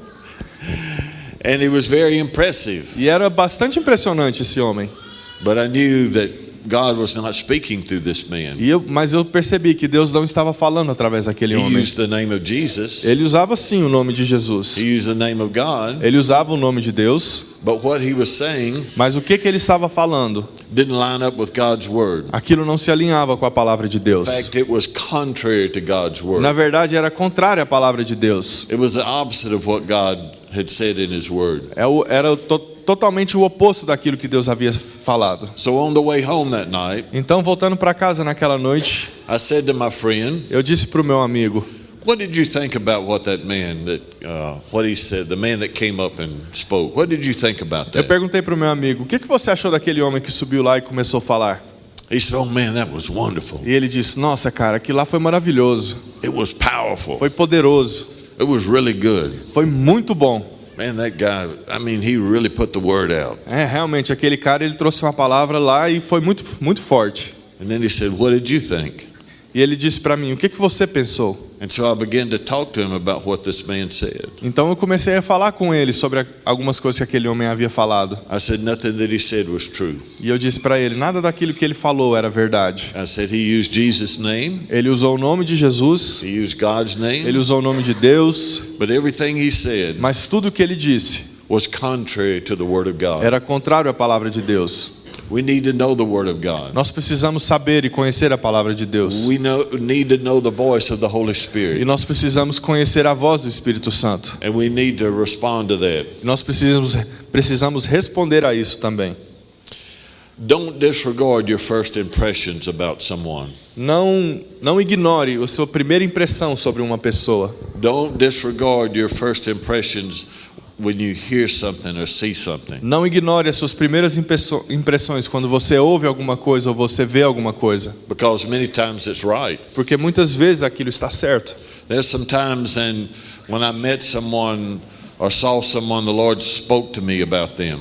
And he was very impressive. E era bastante impressionante esse homem. But I knew that God was not speaking through this man. Mas eu percebi que Deus não estava falando através daquele He homem. used the name of Jesus. Ele usava sim o nome de Jesus. He used the name of God. Ele usava o nome de Deus. But what he was saying Mas o que ele estava falando? didn't line up with God's word. Aquilo não se alinhava com a palavra de In Deus. fact, it was contrary to God's word. Na verdade, era contrário à palavra de Deus. It was the opposite of what God had said in his word. Era totalmente o oposto daquilo que Deus havia falado. So on the way home that night, Então, voltando para casa naquela noite, I said to my friend, eu disse para o meu amigo: what did you think about what that man what he said, the man that came up and spoke? What did you think about eu that? perguntei para o meu amigo, o que você achou daquele homem que subiu lá e começou a falar? He said, oh man, that was wonderful. E ele disse: nossa, cara, aquilo lá foi maravilhoso, It was powerful. foi poderoso, It was really good. foi muito bom. Man, that guy, I mean, he really put the word out. Realmente, aquele cara, ele trouxe uma palavra lá e foi muito, muito forte. And then he said, what did you think? E ele disse para mim: o que você pensou? And so I began to talk to him about what this man said. Então eu comecei a falar com ele sobre algumas coisas que aquele homem havia falado. I said, nothing that he said was true. E eu disse para ele: nada daquilo que ele falou era verdade. I said, he used Jesus' name. Ele usou o nome de Jesus, He used God's ele name. usou o nome de Deus, But everything he said mas tudo o que ele disse was contrary to the word of God. era contrário à palavra de Deus. We need to know the word of God. Nós precisamos saber e conhecer a palavra de Deus. We need to know the voice of the Holy E Spirit. nós precisamos conhecer a voz do Espírito Santo. And we need to respond to that. E nós precisamos responder a isso também. Don't disregard your first impressions about someone. Não ignore a sua primeira impressão sobre uma pessoa. Don't disregard your first impressions when you hear something or see something. Não ignore as suas primeiras impressões quando você ouve alguma coisa ou você vê alguma coisa. Because many times it's right. Porque muitas vezes aquilo está certo. There's some times when I met someone or saw someone, the Lord spoke to me about them.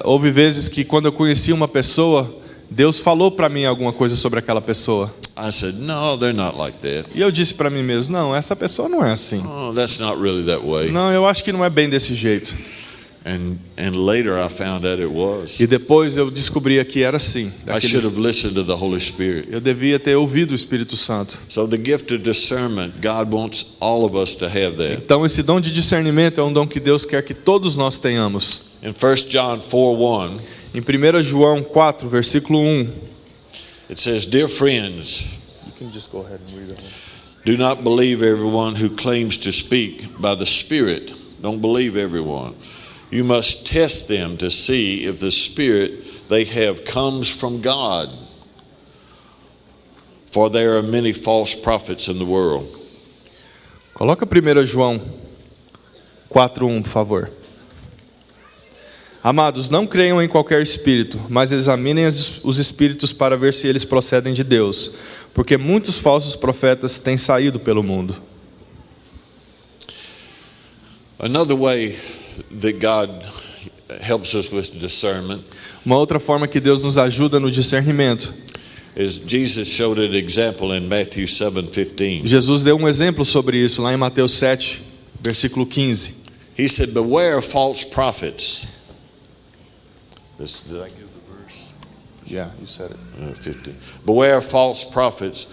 Houve vezes que quando eu conheci uma pessoa, Deus falou para mim alguma coisa sobre aquela pessoa. I said, no, they're not like that. E eu disse para mim mesmo: não, essa pessoa não é assim. Oh, that's not really that way. Não, eu acho que não é bem desse jeito. And later I found out it was. E depois eu descobri que era assim. I should have listened to the Holy Spirit. Eu devia ter ouvido o Espírito Santo. So the gift of discernment, God wants all of us to have that. Então esse dom de discernimento é um dom que Deus quer que todos nós tenhamos. In 1 John 4:1, Em 1 João 4, versículo 1. it says, dear friends, do not believe everyone who claims to speak by the Spirit. Don't believe everyone. You must test them to see if the Spirit they have comes from God. For there are many false prophets in the world. Coloca 1 João 4:1, por favor. Amados, não creiam em qualquer espírito, mas examinem os espíritos para ver se eles procedem de Deus, porque muitos falsos profetas têm saído pelo mundo. Another way that God helps us with discernment Uma outra forma que Deus nos ajuda no discernimento. is Jesus showed an example in Matthew 7:15. Jesus deu um exemplo sobre isso lá em Mateus 7, versículo 15. He said, beware of false prophets. Did I give the verse? Yeah, you said it. 15. Beware of false prophets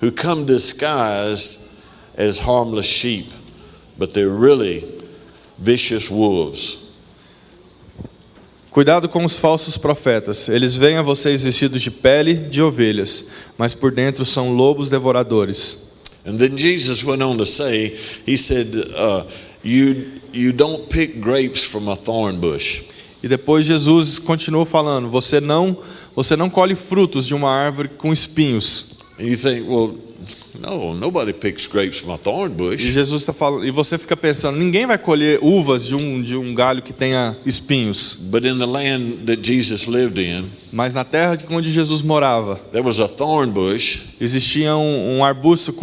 who come disguised as harmless sheep, but they're really vicious wolves. Cuidado com os falsos profetas. Eles vêm a vocês vestidos de pele de ovelhas, mas por dentro são lobos devoradores. And then Jesus went on to say, he said, you don't pick grapes from a thorn bush. E depois Jesus continuou falando: você não colhe frutos de uma árvore com espinhos. And you think, well, No, nobody picks grapes from a thorn E bush. Jesus está falando, e você fica pensando, ninguém vai colher uvas de um galho que tenha espinhos. But in the land that Jesus lived in, Mas na terra onde Jesus morava, there was a thorn bush existia um arbusto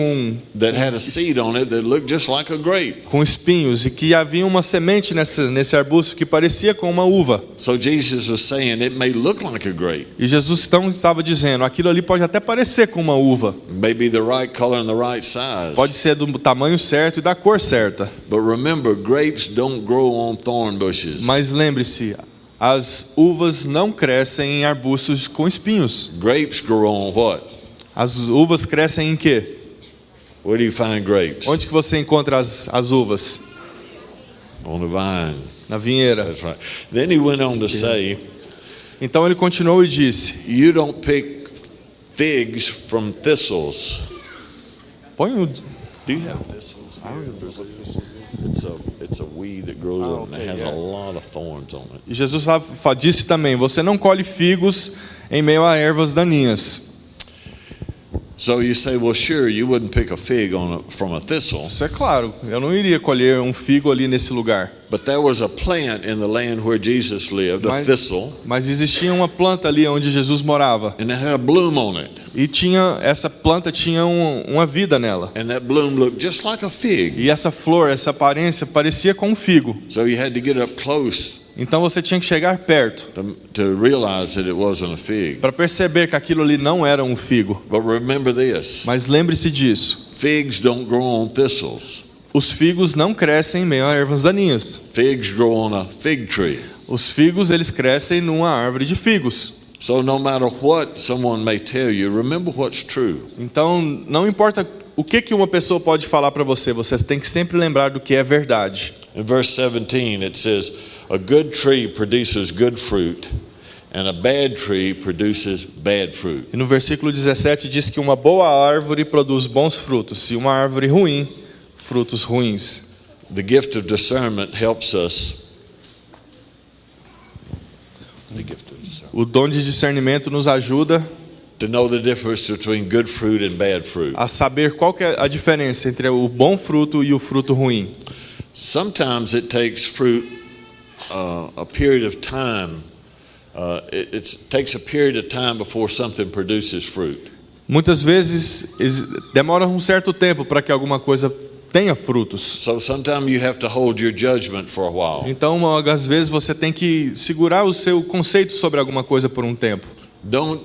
that had a seed on it that looked just like a grape. com espinhos e que havia uma semente nesse arbusto que parecia com uma uva. So Jesus was saying it may look like a grape, E Jesus então estava dizendo, aquilo ali pode até parecer com uma uva, maybe the right color and the right size. pode ser do tamanho certo e da cor certa. But remember, grapes don't grow on thorn bushes. Mas lembre-se, as uvas não crescem em arbustos com espinhos. Grapes grow on what? As uvas crescem em quê? Where do you find grapes? Onde que você encontra as uvas? On the vine. Na vinheira. That's right. Then he went on to say, Então ele continuou e disse, you don't pick figs from thistles. põe o... Do you have thistles? It's a weed that grows on and it has a lot of thorns on it. E Jesus disse também, você não colhe figos em meio a ervas daninhas. So you say, well, sure, you wouldn't pick a fig from a thistle, Isso é claro, eu não iria colher um figo ali nesse lugar. but there was a plant in the land where Jesus lived, a Mas- thistle, Mas existia uma planta ali onde Jesus morava. and it had a bloom on it. E essa planta tinha uma vida nela. And that bloom looked just like a fig. E essa flor, essa aparência parecia com um figo. So you had to get up close Então você tinha que chegar perto to realize that it wasn't a fig. para perceber que aquilo ali não era um figo. But remember this, Mas lembre-se disso. figs don't grow on thistles. Os figos não crescem em meio a ervas daninhas. Figs grow on a fig tree. Os figos, eles crescem numa árvore de figos. So no matter what someone may tell you, remember what's true. Então, não importa o que uma pessoa pode falar para você, você tem que sempre lembrar do que é verdade. In verse 17 it says, a good tree produces good fruit, and a bad tree produces bad fruit. E no versículo 17 diz que uma boa árvore produz bons frutos, e uma árvore ruim, frutos ruins. The gift of discernment helps us. The gift of discernment. O dom de discernimento nos ajuda To know the difference between good fruit and bad fruit. a saber qual que é a diferença entre o bom fruto e o fruto ruim. Sometimes it takes fruit a period of time. It takes a period of time before something produces fruit. Muitas vezes demora um certo tempo para que alguma coisa tenha frutos. So sometimes you have to hold your judgment for a while. Então, às vezes você tem que segurar o seu conceito sobre alguma coisa por um tempo. Don't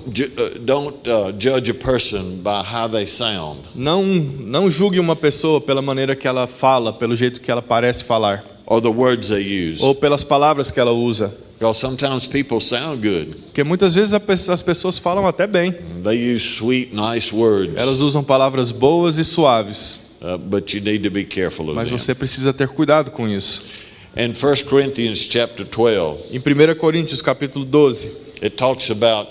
judge a person by how they sound. Não julgue uma pessoa pela maneira que ela fala, pelo jeito que ela parece falar, Or the words they use. ou pelas palavras que ela usa. Because sometimes people sound good. Porque muitas vezes as pessoas falam até bem. They use sweet, nice words. Elas usam palavras boas e suaves, But you need to be careful of mas them. você precisa ter cuidado com isso. In 1 Corinthians chapter 12, Em 1 Coríntios capítulo 12, it talks about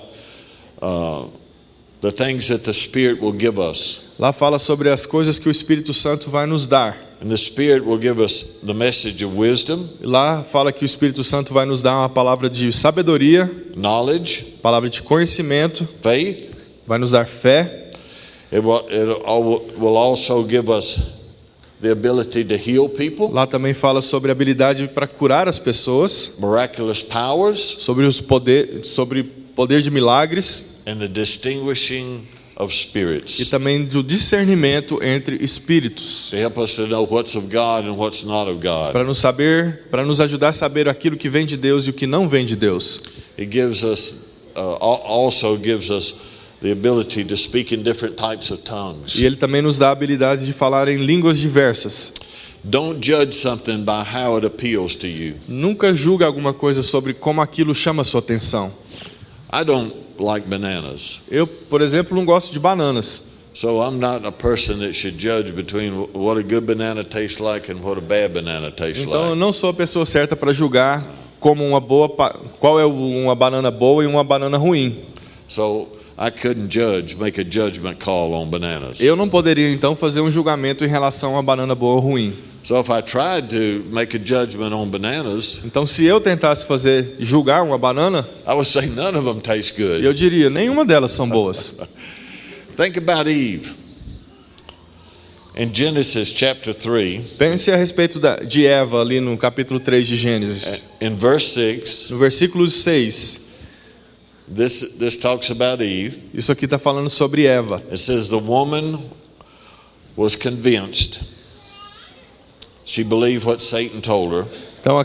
the things that the Spirit will give us. lá fala sobre as coisas que o Espírito Santo vai nos dar. And the Spirit will give us the message of wisdom, Lá fala que o Espírito Santo vai nos dar uma palavra de sabedoria, knowledge, palavra de conhecimento, faith. vai nos dar fé. It will also give us the ability to heal people, Lá também fala sobre a habilidade para curar as pessoas, miraculous powers, sobre poder de milagres and the distinguishing of e spirits. também do discernimento entre espíritos, To help us to know what's of God and what's not of God. para nos ajudar a saber aquilo que vem de Deus e o que não vem de Deus. It gives us also gives us the ability to speak in different types of tongues. E ele também nos dá a habilidade de falar em línguas diversas. Don't judge something by how it appeals to you. Nunca julgue alguma coisa sobre como aquilo chama a sua atenção. I don't like bananas. Eu, por exemplo, não gosto de bananas. So I'm not a person that should judge between what a good banana tastes like and what a bad banana tastes Então eu like. não sou a pessoa certa para julgar como qual é uma banana boa e uma banana ruim. So I couldn't make a judgment call on bananas. Eu não poderia então fazer um julgamento em relação a banana boa ou ruim. So if I tried to make a judgment on bananas, Então se eu tentasse julgar uma banana, I would say none of them taste good. eu diria, nenhuma delas são boas. Think about Eve. In Genesis chapter 3, Pense a respeito de Eva ali no capítulo 3 de Gênesis. in verse 6, No versículo 6, this talks about Eve. isso aqui está falando sobre Eva. It says the woman was convinced. She believed what Satan told her. Então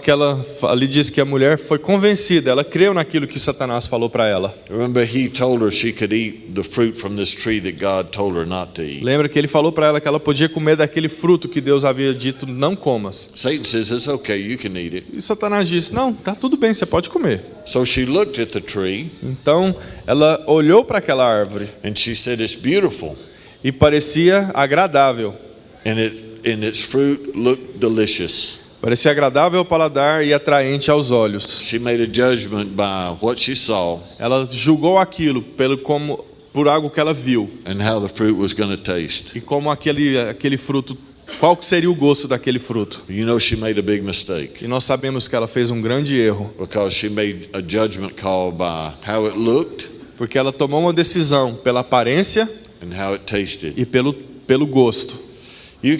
ali diz que a mulher foi convencida, ela creu naquilo que Satanás falou para ela. Remember, he told her she could eat the fruit from this tree that God told her not to eat. Lembra que ele falou para ela que ela podia comer daquele fruto que Deus havia dito, não comas. Satan says, it's okay, you can eat it. E Satanás disse, não, tá tudo bem, você pode comer. So she looked at the tree Então ela olhou para aquela árvore and she said, it's beautiful. e parecia agradável. And its fruit looked delicious. Parecia agradável ao paladar e atraente aos olhos. She made a judgment by what she saw Ela julgou aquilo por algo que ela viu and how the fruit was going to taste. e como aquele fruto, qual seria o gosto daquele fruto. You know, she made a big mistake E nós sabemos que ela fez um grande erro, because she made a judgment call by how it looked porque ela tomou uma decisão pela aparência and how it tasted. e pelo gosto. You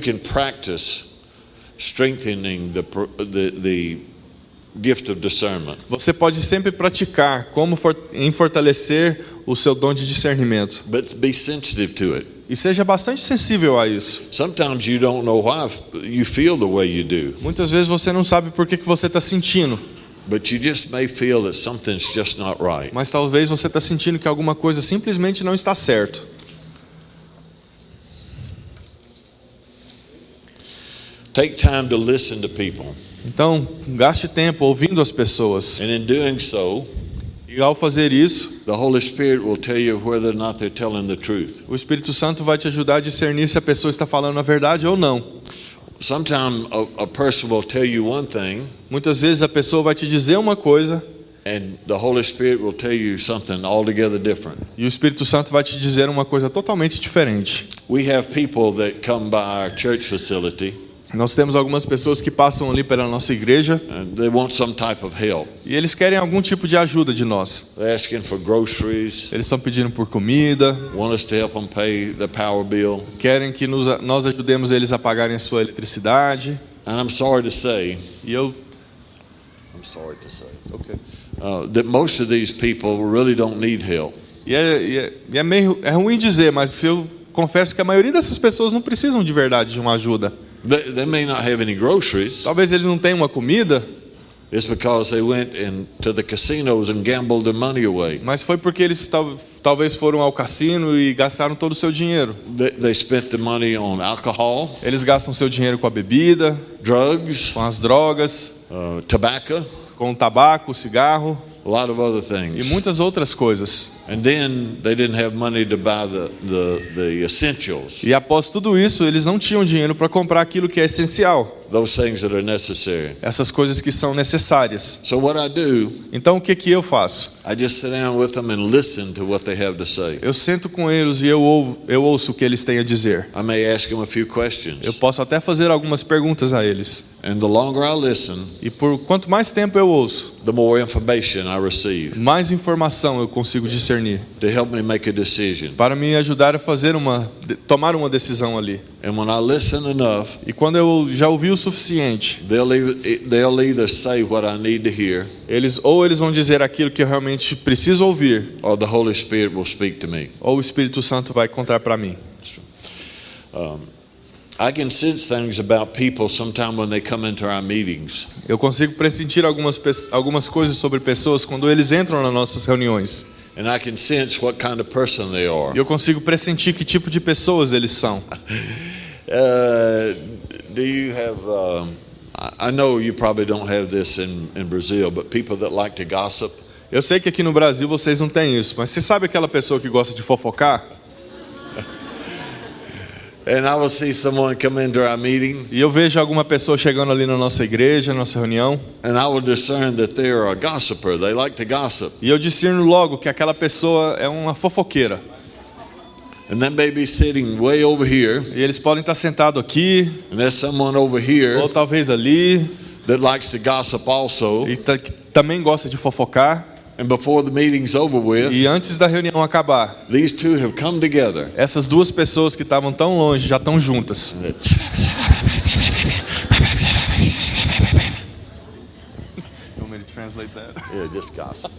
can practice strengthening the gift of discernment. Você pode sempre praticar em fortalecer o seu dom de discernimento. But be sensitive to it. E seja bastante sensível a isso. Sometimes you don't know why you feel the way you do, Muitas vezes você não sabe por que você está sentindo, but you just may feel that something's just not right. mas talvez você está sentindo que alguma coisa simplesmente não está certo. Take time to listen to people. Então, gaste tempo ouvindo as pessoas. And in doing so, E ao fazer isso, the Holy Spirit will tell you whether or not they're telling the truth. o Espírito Santo vai te ajudar a discernir se a pessoa está falando a verdade ou não. Sometimes a person will tell you one thing, Muitas vezes a pessoa vai te dizer uma coisa and the Holy Spirit will tell you something altogether different. e o Espírito Santo vai te dizer uma coisa totalmente diferente. We have people that come by our church facility, Nós temos algumas pessoas que passam ali pela nossa igreja and they want some type of help. e eles querem algum tipo de ajuda de nós. They're asking for groceries, Eles estão pedindo por comida, want us to help them pay the power bill. querem que nós ajudemos eles a pagarem a sua eletricidade. And I'm sorry to say, E eu that most of these people really don't need help. é ruim dizer, mas eu confesso que a maioria dessas pessoas não precisam de verdade de uma ajuda. They may not have any groceries. Talvez eles não tenham uma comida, It's because they went to the casinos and gambled their money away. mas foi porque eles talvez foram ao cassino e gastaram todo o seu dinheiro. They spent the money on alcohol, Eles gastam seu dinheiro com a bebida, drugs, com as drogas, tobacco, com o tabaco, o cigarro a lot of other e things. muitas outras coisas. And then they didn't have money to buy the essentials, E após tudo isso, eles não tinham dinheiro para comprar aquilo que é essencial, those things that are necessary. essas coisas que são necessárias. So what I do, Então o que eu faço? I just sit down with them and listen to what they have to say. Eu sento com eles e eu ouço o que eles têm a dizer. I may ask them a few questions. Eu posso até fazer algumas perguntas a eles. And the longer I listen, E por quanto mais tempo eu ouço, the more information I receive mais informação eu consigo discernir to help me make a decision. para me ajudar a tomar uma decisão ali. And when I listen enough, E quando eu já ouvi o suficiente, they'll either say what I need to hear, eles vão dizer aquilo que eu realmente preciso ouvir, or the Holy Spirit will speak to me. ou o Espírito Santo vai contar para mim. I can sense things about people sometime when they come into our meetings. Eu consigo pressentir algumas coisas sobre pessoas quando eles entram nas nossas reuniões. And I can sense what kind of person they are. E eu consigo pressentir que tipo de pessoas eles são. Do you have, I know you probably don't have this in Brazil, but people that like to gossip? Eu sei que aqui no Brasil vocês não têm isso, mas você sabe aquela pessoa que gosta de fofocar? And I will see someone come into our meeting, E eu vejo alguma pessoa chegando ali na nossa igreja, na nossa reunião, and I will discern that they're a gossiper. They like to gossip. e eu discerno logo que aquela pessoa é uma fofoqueira. And then they be sitting way over here, E eles podem estar sentados aqui, and there's someone over here ou talvez ali, that likes to gossip also, e que também gosta de fofocar. And before the meeting's over with, E antes da reunião acabar, these two have come together. essas duas pessoas que estavam tão longe já estão juntas. You want me to translate that? Yeah, just gossip.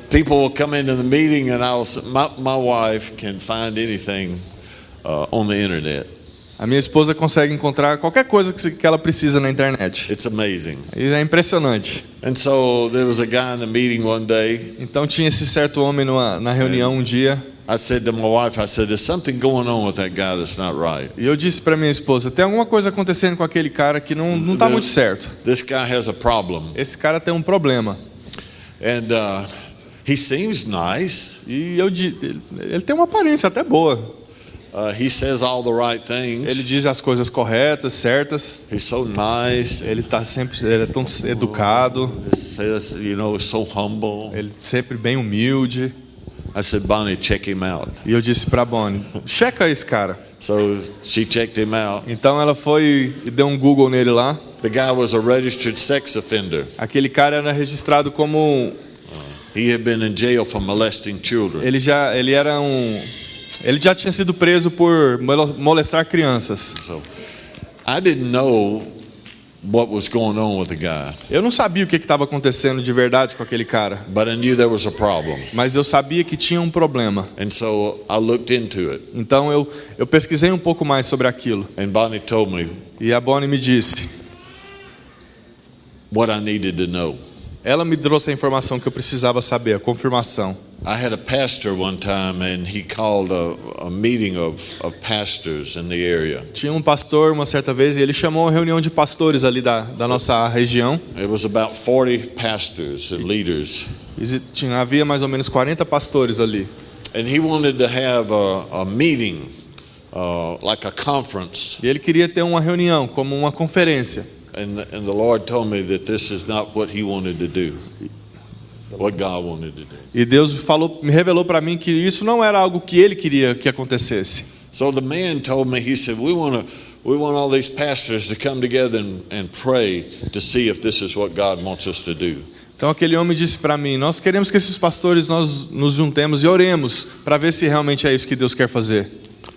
People will come into the meeting, and my wife can find anything on the internet. A minha esposa consegue encontrar qualquer coisa que ela precisa na internet. It's amazing. E é impressionante. And so there was a guy in the meeting one day. Então tinha esse certo homem na reunião um dia. I said to my wife, I said, there's something going on with that guy that's not right. E eu disse para minha esposa, tem alguma coisa acontecendo com aquele cara que não está muito certo. This guy has a problem. Esse cara tem um problema. And he seems nice. E ele tem uma aparência até boa. He says all the right things. Ele diz as coisas corretas, certas. He's so nice. Ele é tão educado. He says, you know, so humble. Ele sempre bem humilde. I said, Bonnie, check him out. E eu disse para Bonnie, checa esse cara. So she checked him out. Então ela foi e deu um Google nele lá. The guy was a registered sex offender. Aquele cara era registrado como He had been in jail for molesting children. ele já tinha sido preso por molestar crianças. So I didn't know what was going on with the guy, Eu não sabia o que estava acontecendo de verdade com aquele cara, but I knew there was a problem. mas eu sabia que tinha um problema. And so I looked into it. Então eu pesquisei um pouco mais sobre aquilo. And Bonnie told me E a Bonnie me disse, what I needed to know. ela me trouxe a informação que eu precisava saber, a confirmação. I had a pastor one time, and he called a meeting of pastors in the area. Tinha um pastor uma certa vez e ele chamou uma reunião de pastores ali da nossa região. It was about 40 pastors and leaders. Havia mais ou menos 40 pastores ali. And he wanted to have a meeting, like a conference. E ele queria ter uma reunião, como uma conferência. And the Lord told me that this is not what he wanted to do, what God wanted to do. E Deus me revelou para mim que isso não era algo que ele queria que acontecesse. So the man told me, he said, we want all these pastors to come together and pray to see if this is what God wants us to do. Então aquele homem disse para mim, nós queremos que esses pastores nós nos juntemos e oremos para ver se realmente é isso que Deus quer fazer.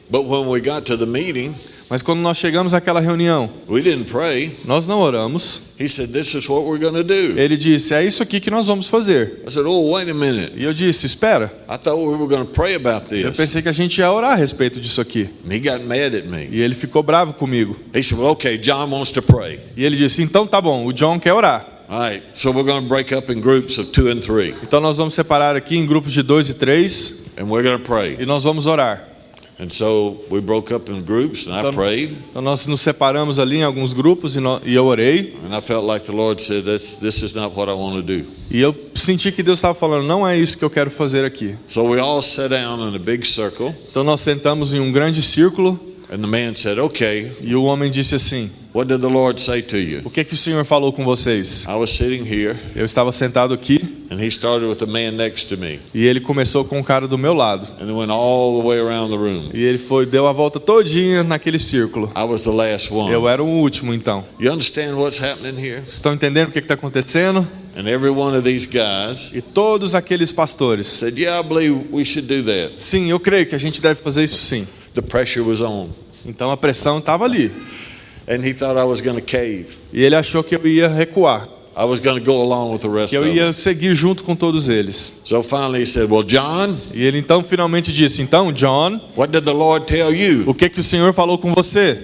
But when we got to the meeting, Mas quando nós chegamos àquela reunião, we didn't pray. nós não oramos. He said, this is what we're going to do. Ele disse, é isso aqui que nós vamos fazer. I said, oh, wait a minute. E eu disse, espera. I thought we were going to pray about Eu this. pensei que a gente ia orar a respeito disso aqui. And he got mad at me. E ele ficou bravo comigo. He said, well, okay, John wants to pray. E ele disse, então tá bom, o John quer orar. All right, so we're going to break up in groups of 2 and 3. Então nós vamos separar aqui em grupos de 2 e 3 And we're going to pray. e nós vamos orar. And so we broke up in groups, and I prayed. Então nós nos separamos ali em alguns grupos e eu orei. And I felt like the Lord said, this is not what I want to do. E eu senti que Deus estava falando, não é isso que eu quero fazer aqui. So we all sat down in a big circle. Então nós sentamos em um grande círculo And the man said, okay, e o homem disse assim, what did the Lord say to you? o que o Senhor falou com vocês? I was sitting here, Eu estava sentado aqui and he started with the man next to me. e ele começou com o cara do meu lado. And then went all the way around the room. E ele deu a volta todinha naquele círculo. I was the last one. Eu era o último então. You understand what's happening here? Vocês estão entendendo o que está acontecendo? And every one of these guys E todos aqueles pastores, said, yeah, I believe we should do that. sim, eu creio que a gente deve fazer isso sim. The pressure was on. Então a pressão estava ali. And he thought I was going to cave. E ele achou que eu ia recuar, I was going to go along with the rest que eu of ia them. seguir junto com todos eles. So finally he said, well, John, E ele então finalmente disse, então, John, what did the Lord tell you? o que o Senhor falou com você?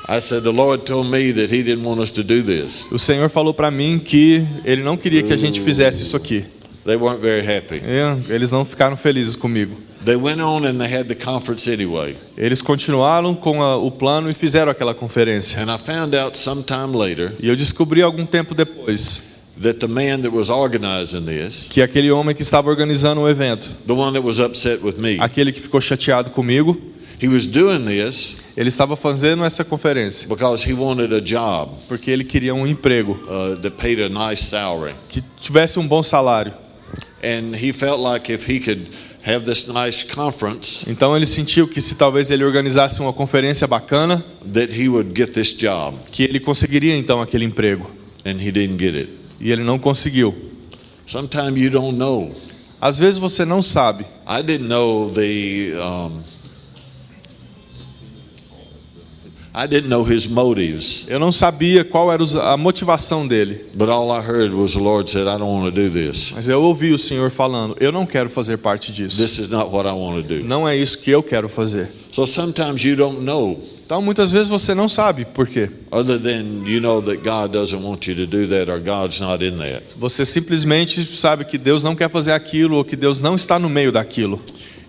I said, the Lord told me that he didn't want us to do this. O Senhor falou para mim que ele não queria que a gente fizesse isso aqui. They weren't very happy. Eles não ficaram felizes comigo. They went on and they had the conference anyway. Eles continuaram com o plano e fizeram aquela conferência. And I found out sometime later E eu descobri algum tempo depois that the man that was organizing this, que aquele homem que estava organizando o evento, the one that was upset with me, aquele que ficou chateado comigo, he was doing this ele estava fazendo essa conferência because he wanted a job porque ele queria um emprego that paid a nice salary. que tivesse um bom salário. And he felt like if he could have this nice conference, Então ele sentiu que se talvez ele organizasse uma conferência bacana, that he would get this job, que ele conseguiria então aquele emprego. and he didn't get it. E ele não conseguiu. Sometimes you don't know. Às vezes você não sabe. I didn't know I didn't know his motives, Eu não sabia qual era a motivação dele. but all I heard was the Lord said, I don't want to do this. Mas eu ouvi o Senhor falando, eu não quero fazer parte disso. This is not what I want to do. Não é isso que eu quero fazer. So sometimes you don't know, Então muitas vezes você não sabe por quê. other than you know that God doesn't want you to do that or God's not in that. Você simplesmente sabe que Deus não quer fazer aquilo ou que Deus não está no meio daquilo.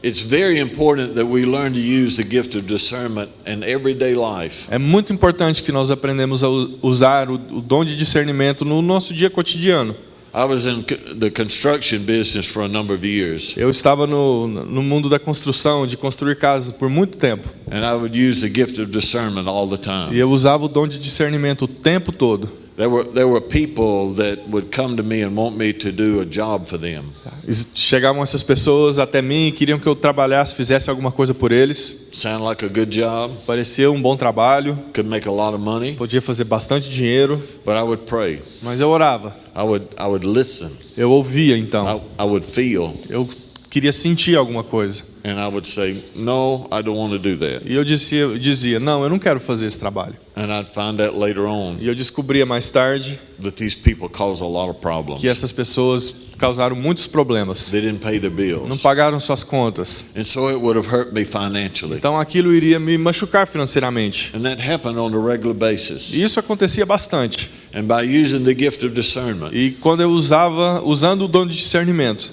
It's very important that we learn to use the gift of discernment in everyday life. É muito importante que nós aprendamos a usar o dom de discernimento no nosso dia cotidiano. I was in the construction business for a number of years, Eu estava no mundo da construção, de construir casas por muito tempo. and I would use the gift of discernment all the E time. eu usava o dom de discernimento o tempo todo. There were people that would come to me and want me to do a job for them. E chegavam essas pessoas até mim e queriam que eu trabalhasse, fizesse alguma coisa por eles. Sound like a good job, Parecia um bom trabalho, could make a lot of money, podia fazer bastante dinheiro, but I would pray. mas eu orava. I would listen. Eu ouvia então. I would feel, Eu queria sentir alguma coisa. and I would say, no, I don't want to do that. E eu dizia, não, eu não quero fazer esse trabalho. And I'd find out later on E eu descobria mais tarde that these people cause a lot of problems. que essas pessoas causaram muitos problemas. They didn't pay their Não bills. pagaram suas contas. And so it would have hurt me financially. Então aquilo iria me machucar financeiramente. And that happened on a regular basis. E isso acontecia bastante. And by using the gift of discernment, E quando eu usando o dom de discernimento,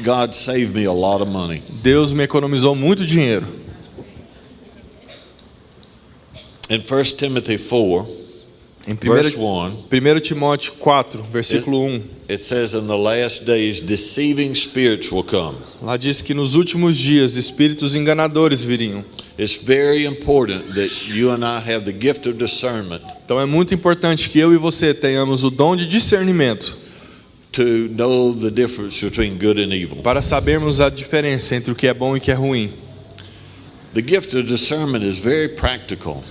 God saved me a lot of money. Deus me economizou muito dinheiro. In 1 Timothy 4, Em verse 1 1, Timóteo 4, versículo 1, it says, in the last days, deceiving spirits will come. lá diz que nos últimos dias espíritos enganadores viriam. It's very important that you and I have the gift of discernment Então é muito importante que eu e você tenhamos o dom de discernimento to know the difference between good and evil. para sabermos a diferença entre o que é bom e o que é ruim. The gift of discernment is very practical.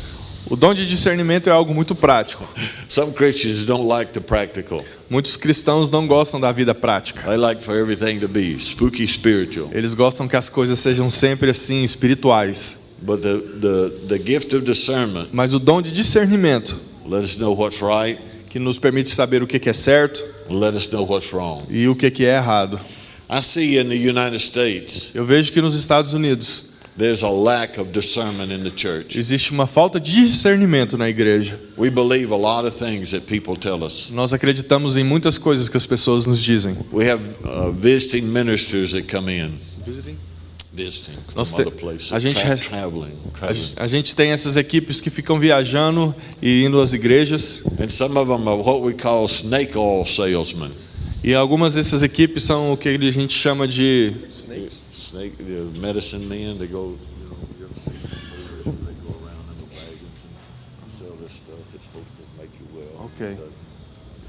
O dom de discernimento é algo muito prático. Some Christians don't like the practical. Muitos cristãos não gostam da vida prática. They like for everything to be spooky spiritual. Eles gostam que as coisas sejam sempre assim, espirituais. But the gift of discernment Mas o dom de discernimento, let us know what's right, que nos permite saber o que é certo let us know what's wrong. e o que é errado. I see in the United States Eu vejo que nos Estados Unidos there's a lack of discernment in the church. existe uma falta de discernimento na igreja. We believe a lot of things that people tell us. Nós acreditamos em muitas coisas que as pessoas nos dizem. We have visiting ministers that come in. Visiting Nós from te- other places. a gente Traveling. A gente tem essas equipes que ficam viajando e indo às igrejas. And some of them are what we call snake oil salesmen. E algumas dessas equipes são o que a gente chama de Snake, the medicine men, they go, you ever see them? They go around in the wagons and sell this stuff that's supposed to make you well. Ok.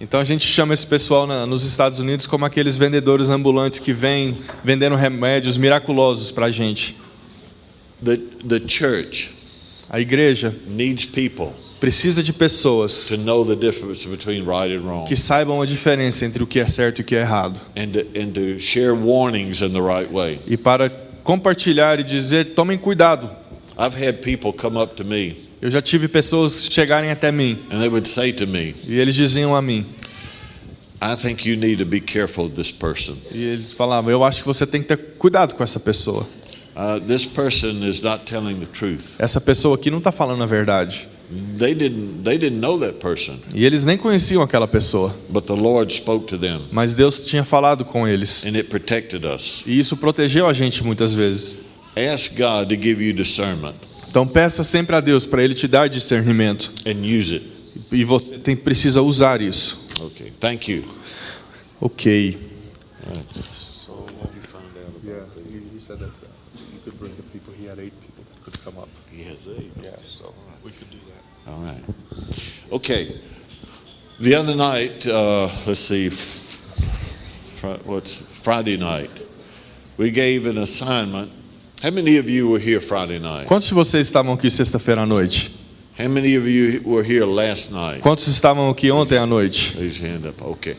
Então a gente chama esse pessoal nos Estados Unidos como aqueles vendedores ambulantes que vêm vendendo remédios miraculosos para a gente. The church A igreja needs people precisa de pessoas to know the difference between right and wrong, que saibam a diferença entre o que é certo e o que é errado. and to share warnings in the right way. E para compartilhar e dizer, tomem cuidado. I've had people come up to me Eu já tive pessoas chegarem até mim and they would say to me, e eles diziam a mim, I think you need to be careful of this person. e eles falavam, eu acho que você tem que ter cuidado com essa pessoa. This person is not telling the truth. Essa pessoa aqui não está falando a verdade. They didn't know that person, E eles nem conheciam aquela pessoa, but the Lord spoke to them, mas Deus tinha falado com eles. and it protected us. E isso protegeu a gente muitas vezes. Ask God to give you discernment Então peça sempre a Deus para Ele te dar discernimento. and use it. E você precisa usar isso. Okay, thank you. Ok. So what you found out about He said that you could bring the people. He had 8 people that could come up. he has eight. Yes, so we could do that. All right. Okay. The other night, let's see, what's Friday night? we gave an assignment. How many of you were here Friday night? Quantos de vocês estavam aqui sexta-feira à noite? How many of you were here last night? Quantos estavam aqui ontem à noite? Raise your hand up. Okay.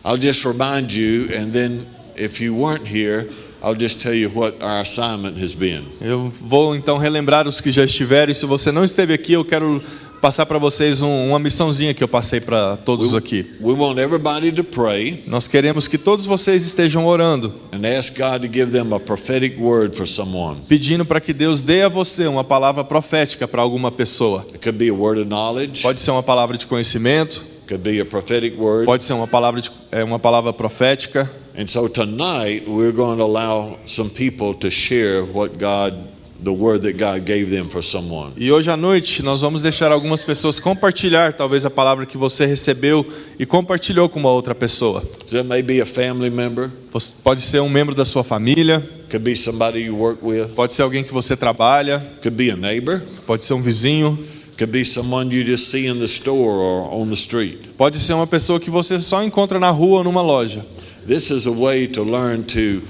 I'll just remind you, and then if you weren't here, I'll just tell you what our assignment has been. Eu vou então relembrar os que já estiveram, e se você não esteve aqui, eu quero passar para vocês uma missãozinha que eu passei para todos aqui. We want everybody to pray Nós queremos que todos vocês estejam orando, and ask God to give them a prophetic word for someone. pedindo para que Deus dê a você uma palavra profética para alguma pessoa. It could be a word of knowledge. Pode ser uma palavra de conhecimento, It could be a prophetic word. pode ser uma palavra profética. And so tonight we're going to allow some people to share the word that God gave them for someone. E hoje à noite nós vamos deixar algumas pessoas compartilhar talvez a palavra que você recebeu e compartilhou com uma outra pessoa. So that may be a family member. Pode ser um membro da sua família, Could be somebody you work with. pode ser alguém que você trabalha, Could be a neighbor. pode ser um vizinho, Could be someone you just see in the store or on the street. pode ser uma pessoa que você só encontra na rua ou numa loja. This is a way to learn to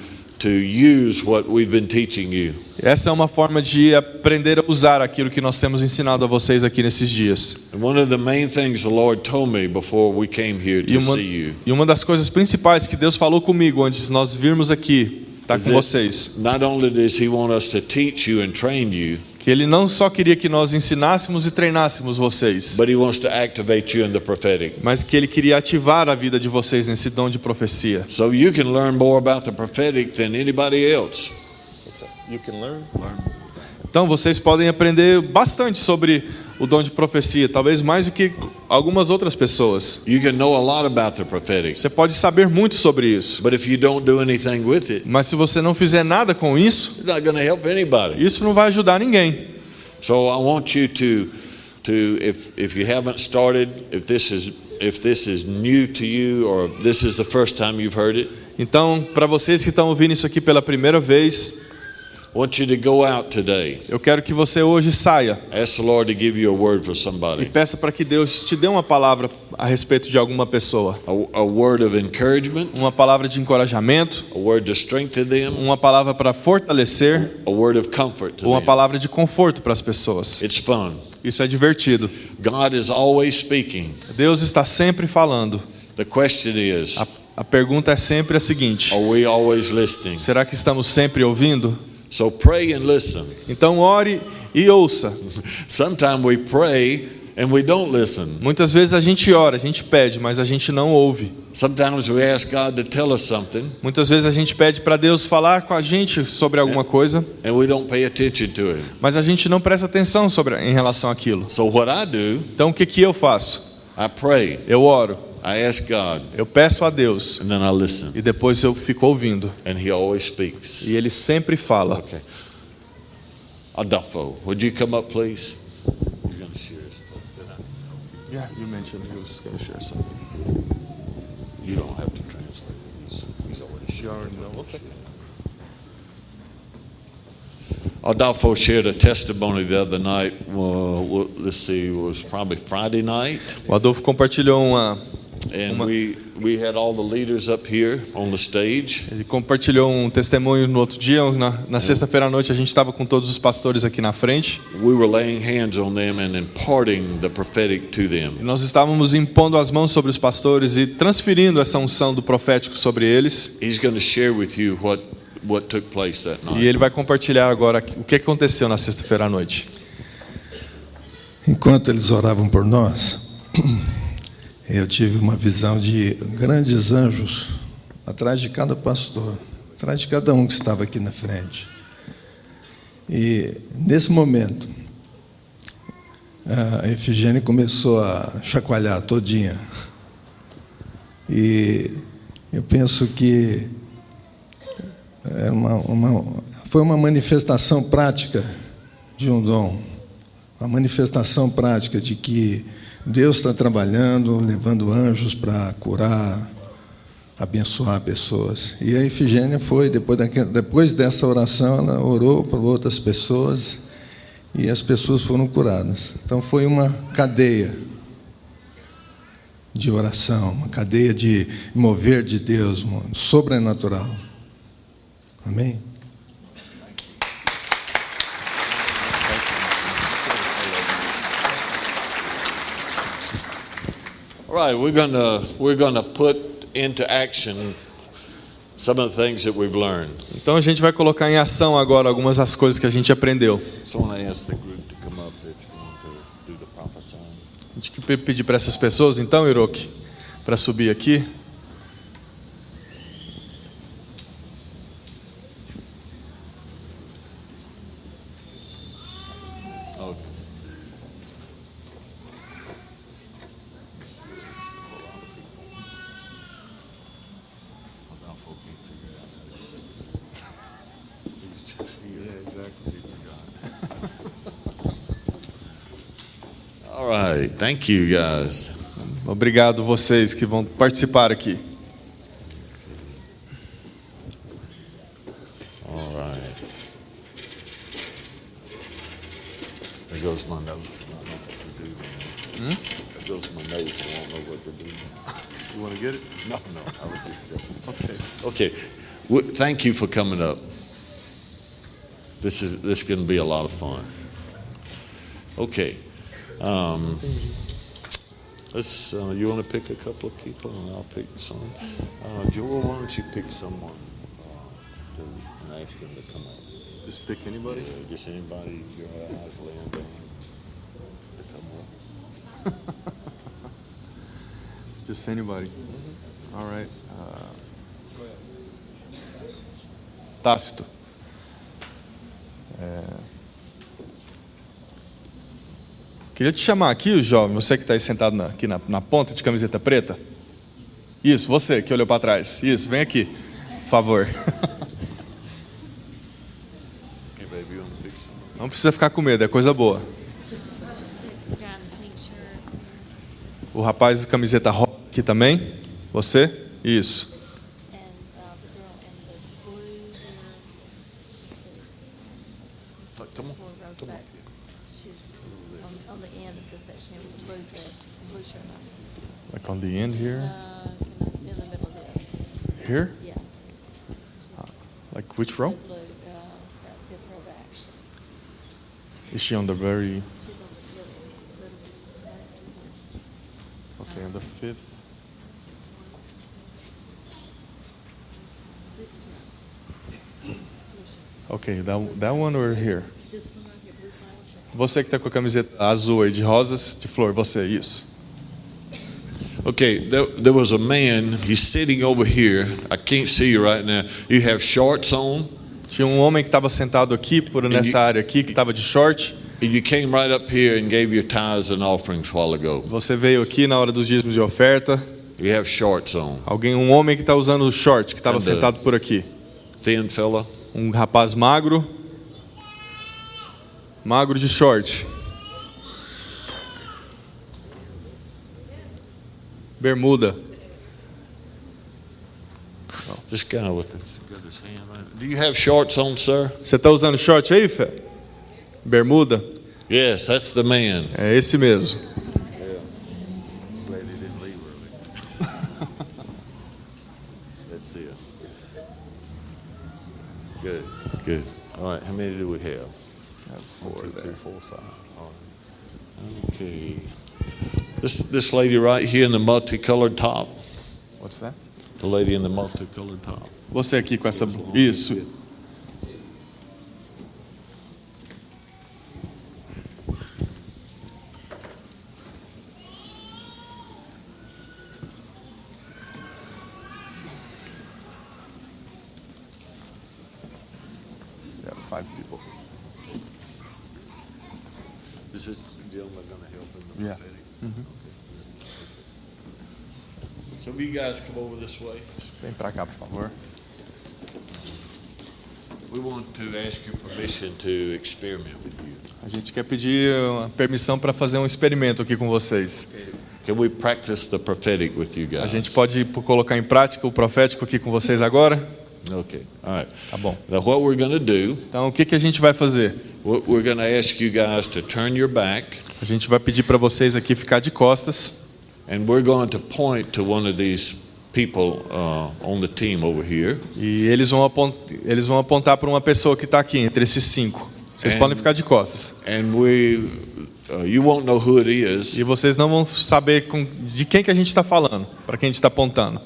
use what we've been teaching you. Essa é uma forma de aprender a usar aquilo que nós temos ensinado a vocês aqui nesses dias. And one of the main things the Lord told me before we came here to see you E uma das coisas principais que Deus falou comigo antes de nós virmos aqui, estar com vocês, not only does He want us to teach you and train you, que Ele não só queria que nós ensinássemos e treinássemos vocês, but He wants to activate you in the prophetic. mas que Ele queria ativar a vida de vocês nesse dom de profecia. So you can learn more about the prophetic than anybody else. Então vocês podem aprender bastante sobre o dom de profecia, talvez mais do que algumas outras pessoas. You can know a lot about the prophetic. Você pode saber muito sobre isso, But if you don't do anything with it, mas se você não fizer nada com isso, it's not going to help anybody. isso não vai ajudar ninguém. So I want you to if you haven't started, if this is new to you or this is the first time you've heard it, Então, para vocês que estão ouvindo isso aqui pela primeira vez, I want you to go out today. eu quero que você hoje saia Ask the Lord to give you a word for e somebody. peça para que Deus te dê uma palavra a respeito de alguma pessoa. A word of encouragement, Uma palavra de encorajamento, a word to strengthen them, uma palavra para fortalecer, a word of comfort to ou uma them. palavra de conforto para as pessoas. It's fun. Isso é divertido. God is always speaking. Deus está sempre falando. The question is, A pergunta é sempre a seguinte: are we always listening? será que estamos sempre ouvindo? So pray and listen. Então ore e ouça. Sometimes we pray and we don't listen. Muitas vezes a gente ora, a gente pede, mas a gente não ouve. Sometimes we ask God to tell us something Muitas vezes a gente pede para Deus falar com a gente sobre alguma coisa, and we don't pay attention to it. mas a gente não presta atenção em relação àquilo. So what I do, Então o que eu faço? I pray. Eu oro, I ask God eu peço a Deus and then I listen. e depois eu fico ouvindo. And He always speaks. E Ele sempre fala. Okay. Adolfo, would you come up, please? You're going to share stuff. Yeah, you mentioned he was going to share something. You don't have to translate. He's already shared. You already know. Okay. Adolfo shared a testimony the other night. Let's see, it was probably Friday night. O Adolfo compartilhou And we had all the leaders up here on the stage. ele compartilhou um testemunho no outro dia. Na sexta-feira à noite a gente estava com todos os pastores aqui na frente. We were laying hands on them and imparting the prophetic to them. E nós estávamos impondo as mãos sobre os pastores e transferindo essa unção do profético sobre eles. He's going to share with you what took place that E night. ele vai compartilhar agora o que aconteceu na sexta-feira à noite. Enquanto eles oravam por nós, eu tive uma visão de grandes anjos atrás de cada pastor, atrás de cada um que estava aqui na frente. E nesse momento, a Efigênia começou a chacoalhar todinha. E eu penso que foi uma manifestação prática de um dom, uma manifestação prática de que Deus está trabalhando, levando anjos para curar, abençoar pessoas. E a Efigênia foi, depois dessa oração, ela orou para outras pessoas e as pessoas foram curadas. Então foi uma cadeia de oração, uma cadeia de mover de Deus, sobrenatural. Amém? All right, we're gonna put into action some of the things that we've learned. Então a gente vai colocar em ação agora algumas das coisas que a gente aprendeu. So I want to ask the group to come up if you want to do the prophesying. A gente quer pedir para essas pessoas, então, Hiroki, para subir aqui. Okay. All right, thank you guys. Obrigado vocês que vão participar aqui. All right. There goes my note. I don't know what to do. There goes my note. I don't know what to do. You want to get it? No, I was just joking. Okay. Thank you for coming up. This is going to be a lot of fun. Okay. Let's. You want to pick a couple of people, and I'll pick some. Joel, why don't you pick someone and ask them to come up? Just pick anybody. Just anybody your eyes land on to come up. Just anybody. All right. Tácito. Queria te chamar aqui, o jovem, você que está aí sentado aqui na ponta de camiseta preta. Isso, você que olhou para trás. Isso, vem aqui, por favor. Okay, baby, you want to pick someone? Não precisa ficar com medo, é coisa boa. O rapaz de camiseta rosa aqui também. Você? Isso. Come on. Come on. She's on the end of the section with the blue dress, blue shirt on. Like on the end here. In the middle of this. Here? Yeah. Like which row? The blue, that fifth row back. Is she on the very... She's on the little. Okay, on the fifth. Sixth row. Okay, that one or here? This one right here, blue flower shirt. Você que está com a camiseta azul aí de rosas, de flor, você, isso. Okay, there was a man, he's sitting over here. I can't see you right now. You have shorts on, Tinha um homem que estava sentado aqui, nessa área aqui, que estava de short. and you came right up here and gave your tithes and offerings a while ago. Você veio aqui na hora dos dízimos de oferta. You have shorts on. Um homem que está usando short, que estava And, sentado por aqui. Thin fella. Um rapaz magro de short. Bermuda. This guy with got his hand on it. Do you have shorts on, sir? Você está usando short aí, Fé? Bermuda? Yes, that's the man. É esse mesmo. Glad he didn't leave early. That's it. Good. All right, how many do we have? Four there. 3, 4, 5. All right. Okay. This lady right here in the multicolored top. What's that? The lady in the multicolored top. Você aqui com essa... Isso. Yeah, 5 people. Is this gentleman going to help in the Yeah. prophetic? So will you guys come over this way? Vem pra cá, por favor. We want to ask your permission to experiment with you. A gente quer pedir uma permissão para fazer um experimento aqui com vocês. Can we practice the prophetic with you guys? A gente pode colocar em prática o profético aqui com vocês agora? Okay. All right. Tá bom. Now what we're going to do, Então, o que a gente vai fazer? we're going to ask you guys to turn your back, A gente vai pedir para vocês aqui ficar de costas. and we're going to point to one of these people on the team over here. E eles vão apontar para uma pessoa que está aqui, entre esses 5. Vocês podem ficar de costas. And you won't know who it is. E vocês não vão saber de quem que a gente está falando, para quem a gente está apontando.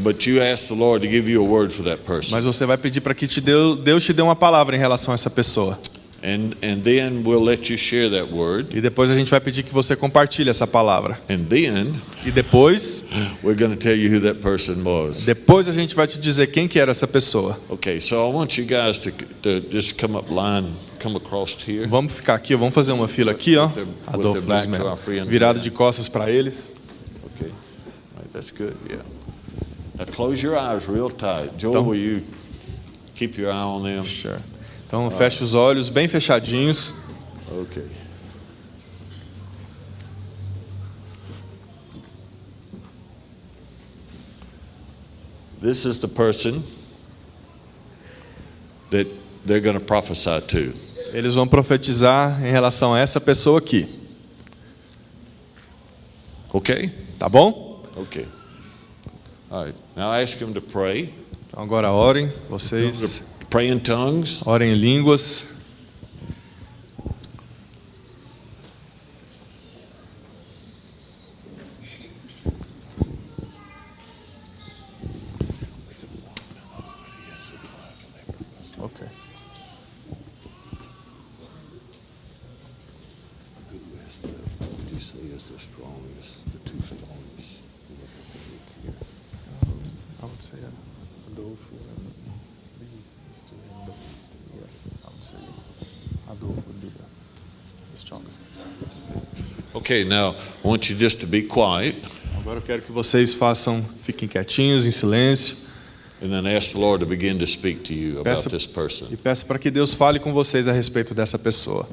But you ask the Lord to give you a word for that person. Mas você vai pedir para que Deus te dê uma palavra em relação a essa pessoa. And then we'll let you share that word. E depois a gente vai pedir que você compartilhe essa palavra. And then E depois we're going to tell you who that person was. a gente vai te dizer quem que era essa pessoa. Okay, so I want you guys to just come across here. Vamos ficar aqui, vamos fazer uma fila aqui, ó. their Adolfo back Luiz to Melo. our friends Virado there. de costas para eles. Okay, all right, that's good. Yeah. Now close your eyes real tight. Joel, Então- will you keep your eye on them? Sure. Então feche os olhos bem fechadinhos. Okay. This is the person that they're going to prophesy to. Eles vão profetizar em relação a essa pessoa aqui. Okay? Tá bom? Okay. All right. Now ask him to pray. Então agora orem, vocês Pray in tongues. orem em línguas. Ok. What do you say is the strongest, the two strongest? I would say Adolfo and these two. I would say Adolfo would be the strongest. Okay, now I want you just to be quiet Agora eu quero que vocês fiquem quietinhos, em silêncio, and then ask the Lord to begin to speak to you about Peça- this person. e peça para que Deus fale com vocês a respeito dessa pessoa.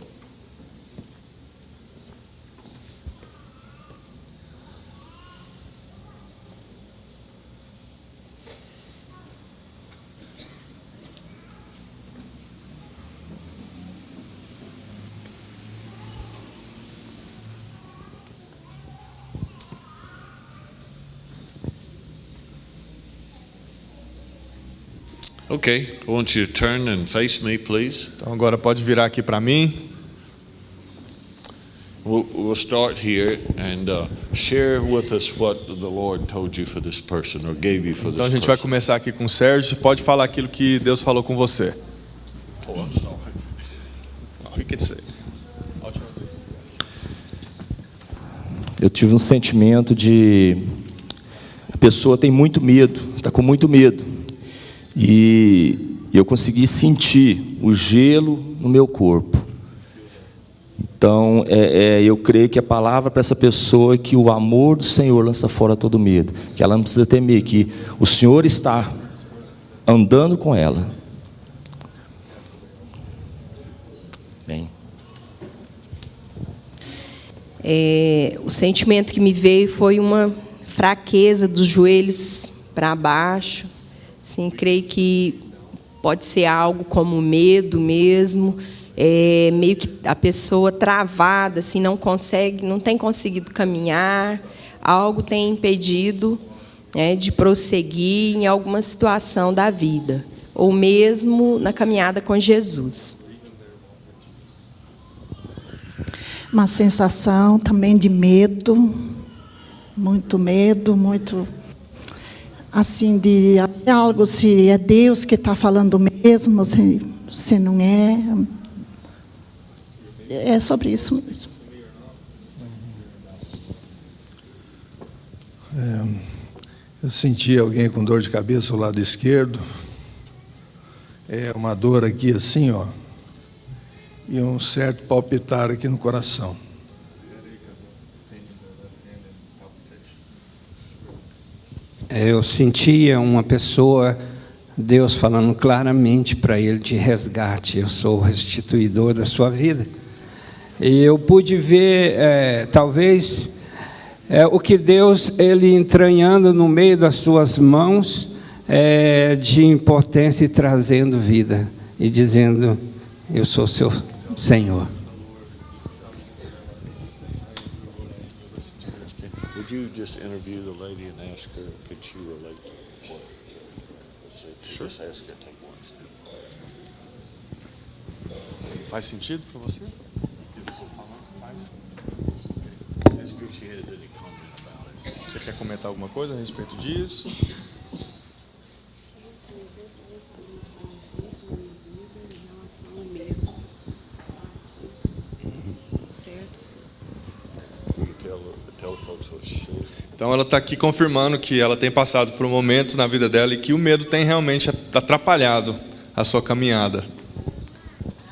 Okay, I want you to turn and face me, please. Então agora pode virar aqui para mim. We'll start here and share with us what the Lord told you for this person or gave you for Então a this gente vai person. começar aqui com o Sérgio. Pode falar aquilo que Deus falou com você. Oh, I'm sorry. Oh, you can say. Eu tive um sentimento de a pessoa tem muito medo, está com muito medo. E eu consegui sentir o gelo no meu corpo. Então, eu creio que a palavra para essa pessoa é que o amor do Senhor lança fora todo medo. Que ela não precisa temer, que o Senhor está andando com ela. Bem. O sentimento que me veio foi uma fraqueza dos joelhos para baixo. Sim, creio que pode ser algo como medo mesmo, meio que a pessoa travada, assim, não tem conseguido caminhar, algo tem impedido, né, de prosseguir em alguma situação da vida, ou mesmo na caminhada com Jesus. Uma sensação também de medo, muito assim, de algo, se é Deus que está falando mesmo, se não é. É sobre isso mesmo. Eu senti alguém com dor de cabeça ao lado esquerdo. Uma dor aqui assim, ó. E um certo palpitar aqui no coração. Eu sentia uma pessoa, Deus falando claramente para ele de resgate. Eu sou o restituidor da sua vida. E eu pude ver, talvez, o que Deus, ele entranhando no meio das suas mãos, de impotência e trazendo vida. E dizendo, eu sou seu Senhor. Would you just interview the lady and ask her, could she relate to what? Let's see, just ask her to take one step. Faz sentido para você? Faz. Ask her if she has any comment about it. Você quer comentar alguma coisa a respeito disso? You can tell folks what she said. Então ela está aqui confirmando que ela tem passado por um momento na vida dela e que o medo tem realmente atrapalhado a sua caminhada.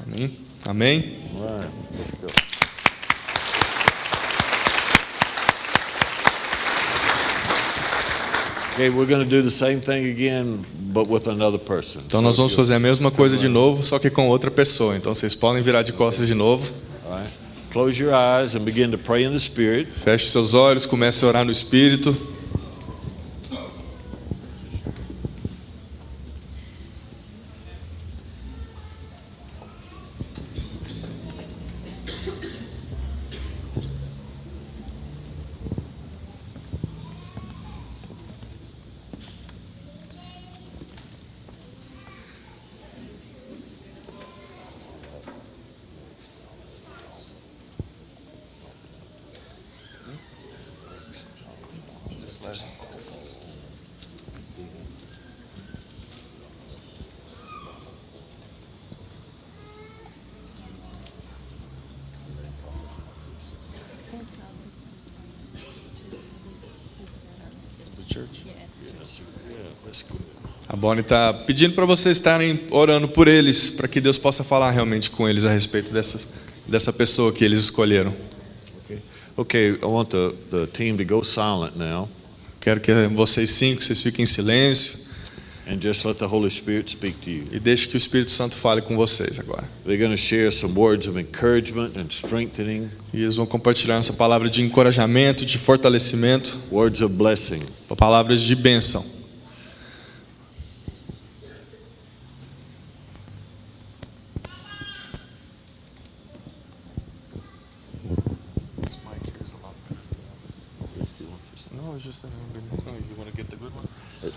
Amém? Amém? All right, let's go. Okay, we're going to do the same thing again, but with another person. Então nós So vamos if fazer a mesma coisa de novo, só que com outra pessoa. Então vocês podem virar de costas de novo. all right, close your eyes and begin to pray in the Spirit. Feche seus olhos, comece a orar no Espírito. A Bonnie está pedindo para vocês estarem orando por eles, para que Deus possa falar realmente com eles a respeito dessa pessoa que eles escolheram. Okay, I want the team to go silent now Quero que vocês fiquem em silêncio and just let the Holy Spirit speak to you. e deixe que o Espírito Santo fale com vocês agora. They're going to share some words of encouragement and strengthening, E eles vão compartilhar essa palavra de encorajamento, de fortalecimento, words of blessing. palavras de bênção.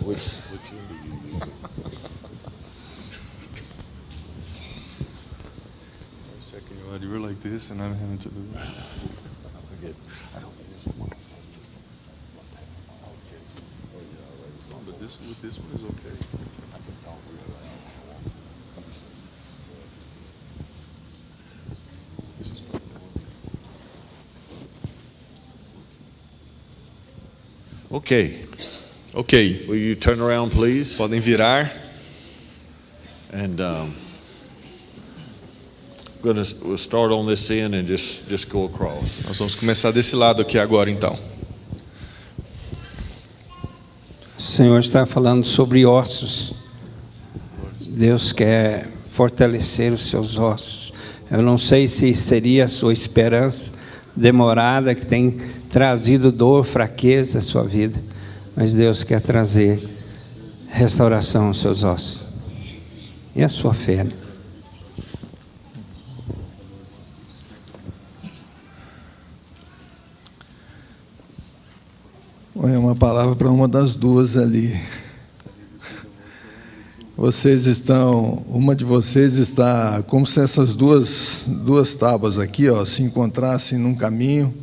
Which team do you use? Checking you out. You were like this, and I'm having to do that. I forget. I don't use one. But this one is okay. Okay. Ok. Will you turn around, please? Podem virar. And we'll start on this end and just go across. Nós vamos começar desse lado aqui agora, então. O Senhor está falando sobre ossos. Deus quer fortalecer os seus ossos. Eu não sei se seria a sua esperança demorada que tem trazido dor, fraqueza à sua vida, mas Deus quer trazer restauração aos seus ossos. E a sua fé? É uma palavra para uma das duas ali. Uma de vocês está como se essas duas tábuas aqui, ó, se encontrassem num caminho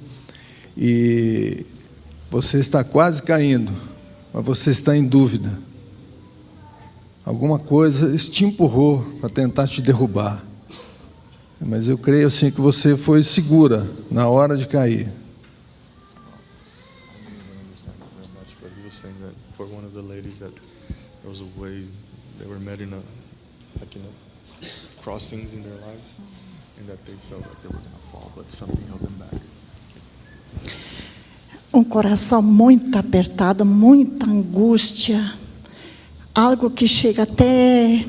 e você está quase caindo, mas você está em dúvida. Alguma coisa te empurrou para tentar te derrubar. Mas eu creio assim que você foi segura na hora de cair. But he was saying that for one of the ladies that there was a way they were met in crossings in their lives, and that they felt like they were going to fall, but something held them back. Um coração muito apertado, muita angústia, algo que chega até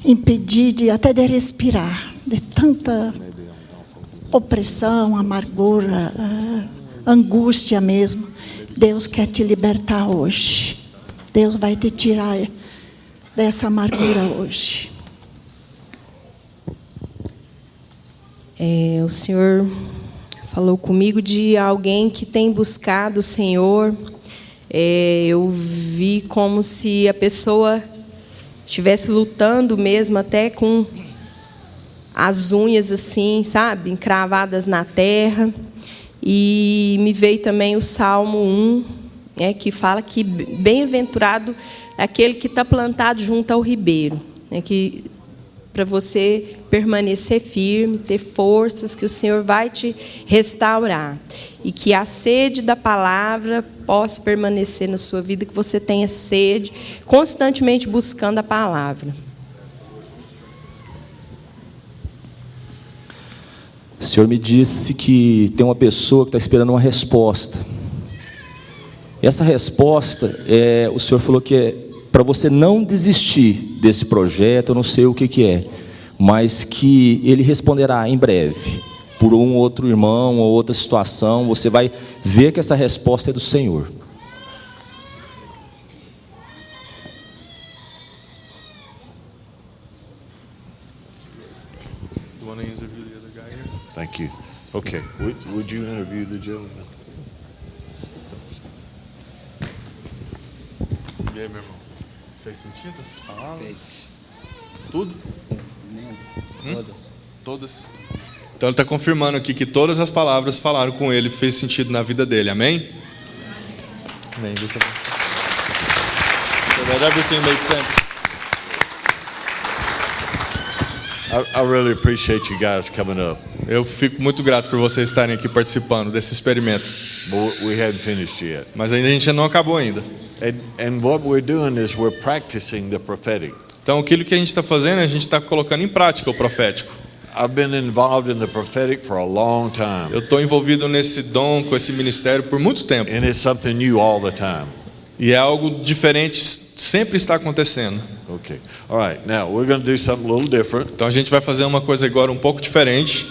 impedir até de respirar, de tanta opressão, amargura, angústia mesmo. Deus quer te libertar hoje. Deus vai te tirar dessa amargura hoje. O Senhor falou comigo de alguém que tem buscado o Senhor. Eu vi como se a pessoa estivesse lutando mesmo, até com as unhas assim, sabe, encravadas na terra. E me veio também o Salmo 1, que fala que bem-aventurado é aquele que está plantado junto ao ribeiro, que para você permanecer firme, ter forças, que o Senhor vai te restaurar. E que a sede da palavra possa permanecer na sua vida, que você tenha sede, constantemente buscando a palavra. O Senhor me disse que tem uma pessoa que está esperando uma resposta. E essa resposta, o Senhor falou que é para você não desistir desse projeto, eu não sei o que é, mas que Ele responderá em breve, por um outro irmão ou outra situação, você vai ver que essa resposta é do Senhor. Thank you. Okay, would you interview the gentleman? E aí, meu irmão? Fez sentido essas palavras? Fez. Tudo? Todas. Todas? Então ele está confirmando aqui que todas as palavras falaram com ele, fez sentido na vida dele. Amém? Amém. So that everything made sense. I really appreciate you guys coming up. Eu fico muito grato por vocês estarem aqui participando desse experimento. But we hadn't finished yet. Mas ainda a gente não acabou ainda. And what we're doing is we're practicing the prophetic. Então aquilo que a gente está fazendo, a gente está colocando em prática o profético. I've been involved in the prophetic for a long time. Eu estou envolvido nesse dom, com esse ministério por muito tempo. And it's something new all the time. E é algo diferente, sempre está acontecendo. Okay. All right. Now we're going to do something a little different. Então a gente vai fazer uma coisa agora um pouco diferente.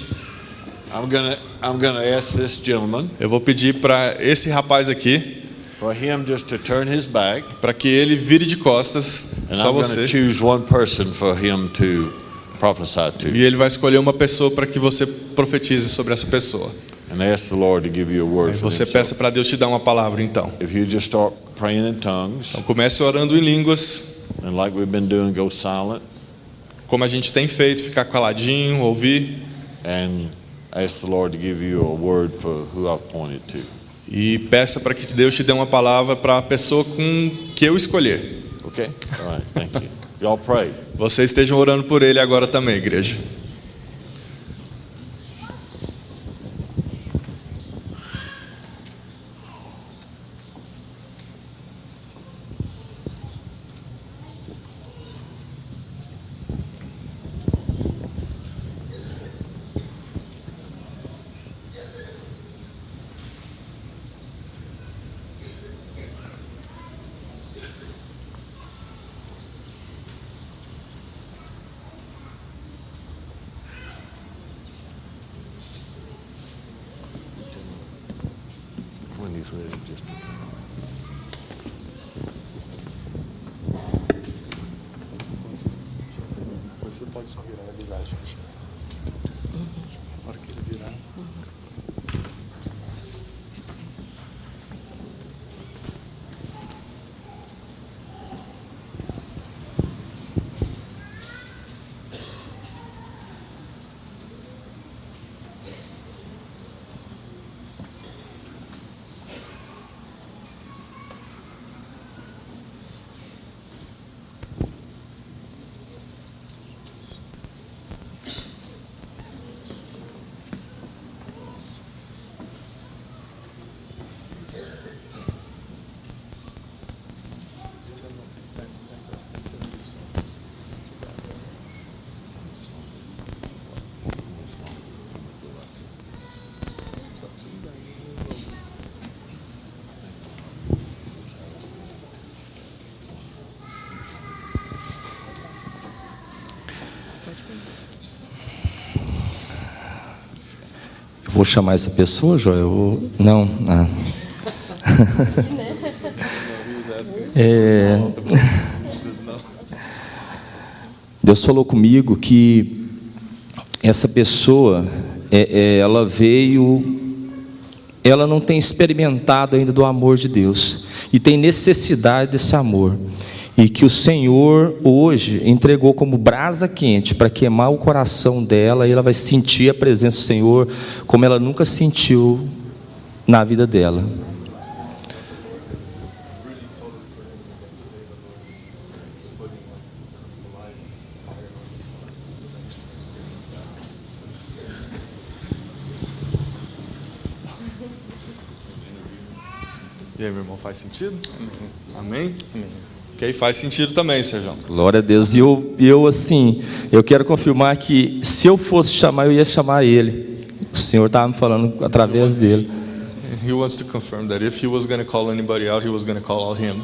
I'm going to ask this gentleman. Eu vou pedir para esse rapaz aqui, for him just to turn his back. Para que ele vire de costas, And só I'm going você. to choose one person for him to prophesy to. E ele vai escolher uma pessoa para que você profetize sobre essa pessoa. And ask the Lord to give you a word Aí for você himself. peça para Deus te dar uma palavra então. If you just start praying in tongues. Então comece orando em línguas. And like we've been doing, go silent. Como a gente tem feito, ficar caladinho, ouvir. And ask the Lord to give you a word for who I've pointed to. E peça para que Deus te dê uma palavra para a pessoa com que eu escolher. Okay? All right. Thank you. Y'all pray. Vocês estejam orando por ele agora também, igreja. When he's ready, just. Você pode só virar a visagem. Na hora que ele virar. Vou chamar essa pessoa, Joel? Não. Ah. Deus falou comigo que essa pessoa, ela veio ela não tem experimentado ainda do amor de Deus e tem necessidade desse amor, e que o Senhor hoje entregou como brasa quente para queimar o coração dela, e ela vai sentir a presença do Senhor como ela nunca sentiu na vida dela. E aí, meu irmão, faz sentido? Amém? Amém. Ok, faz sentido também, Sérgio. Glória a Deus. E eu assim, eu quero confirmar que se eu fosse chamar, eu ia chamar ele. O Senhor estava me falando através dele. He wants to confirm that if he was going to call anybody out, he was going to call out him.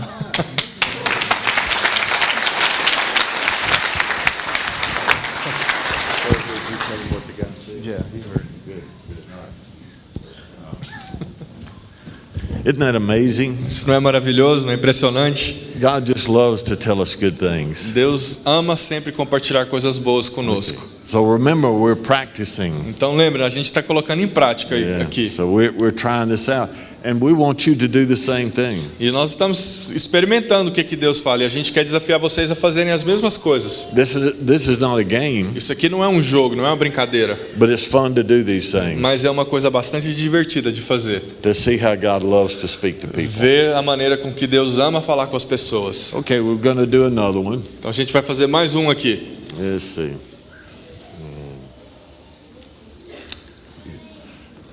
Isn't that amazing? Isso não é maravilhoso, não é impressionante? God just loves to tell us good things. Deus ama sempre compartilhar coisas boas conosco. So remember, we're practicing. Então lembra, a gente está colocando em prática aqui. So we're trying this out, and we want you to do the same thing. E nós estamos experimentando o que Deus fala, e a gente quer desafiar vocês a fazerem as mesmas coisas. This is not a game. Isso aqui não é um jogo, não é uma brincadeira. But it's fun to do these things. Mas é uma coisa bastante divertida de fazer. To see how God loves to speak to people. Ver a maneira com que Deus ama falar com as pessoas. Okay, we're going to do another one. Então a gente vai fazer mais um aqui. Let's see.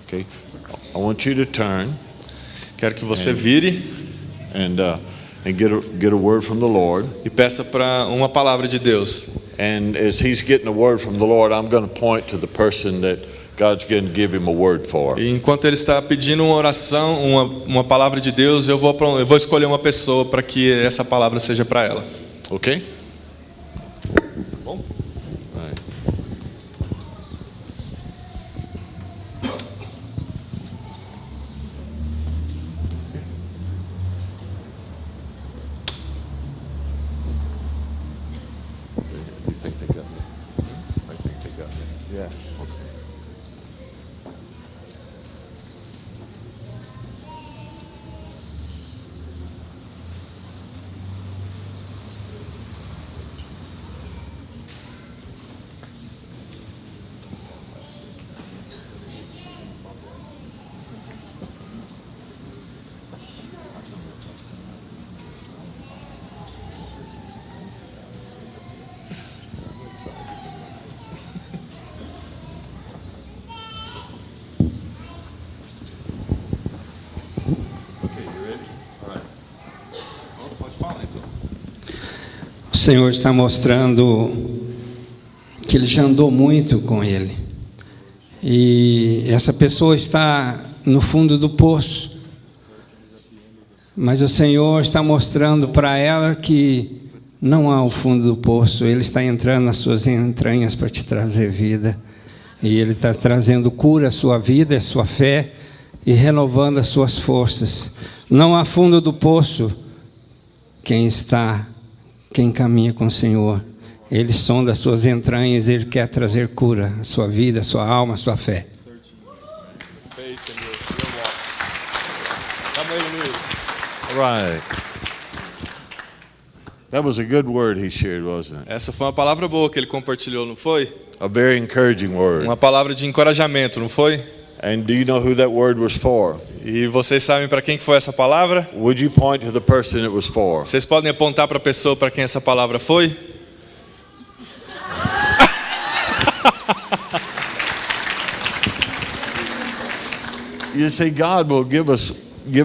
Okay, I want you to turn. Quero que você vire and get a word from the Lord. E peça para uma palavra de Deus. And as he's getting a word from the Lord, I'm going to point to the person that God's going to give him a word for. E enquanto ele está pedindo uma oração, uma palavra de Deus, eu vou escolher uma pessoa para que essa palavra seja para ela. Okay? Bom. Right. You think they got me? I think they got me. Yeah. Okay. O Senhor está mostrando que Ele já andou muito com Ele. E essa pessoa está no fundo do poço. Mas o Senhor está mostrando para ela que não há o fundo do poço. Ele está entrando nas suas entranhas para te trazer vida. E Ele está trazendo cura à sua vida, à sua fé e renovando as suas forças. Não há fundo do poço. Quem caminha com o Senhor, Ele sonda as suas entranhas, Ele quer trazer cura à sua vida, à sua alma, à sua fé. Right. That was a good word he shared, wasn't it? Essa foi uma palavra boa que ele compartilhou, não foi? A very encouraging word. Uma palavra de encorajamento, não foi? And do you know who that word was for? E vocês sabem para quem que foi essa palavra? Would you point to the person it was for? Vocês podem apontar para a pessoa para quem essa palavra foi? You see, God will give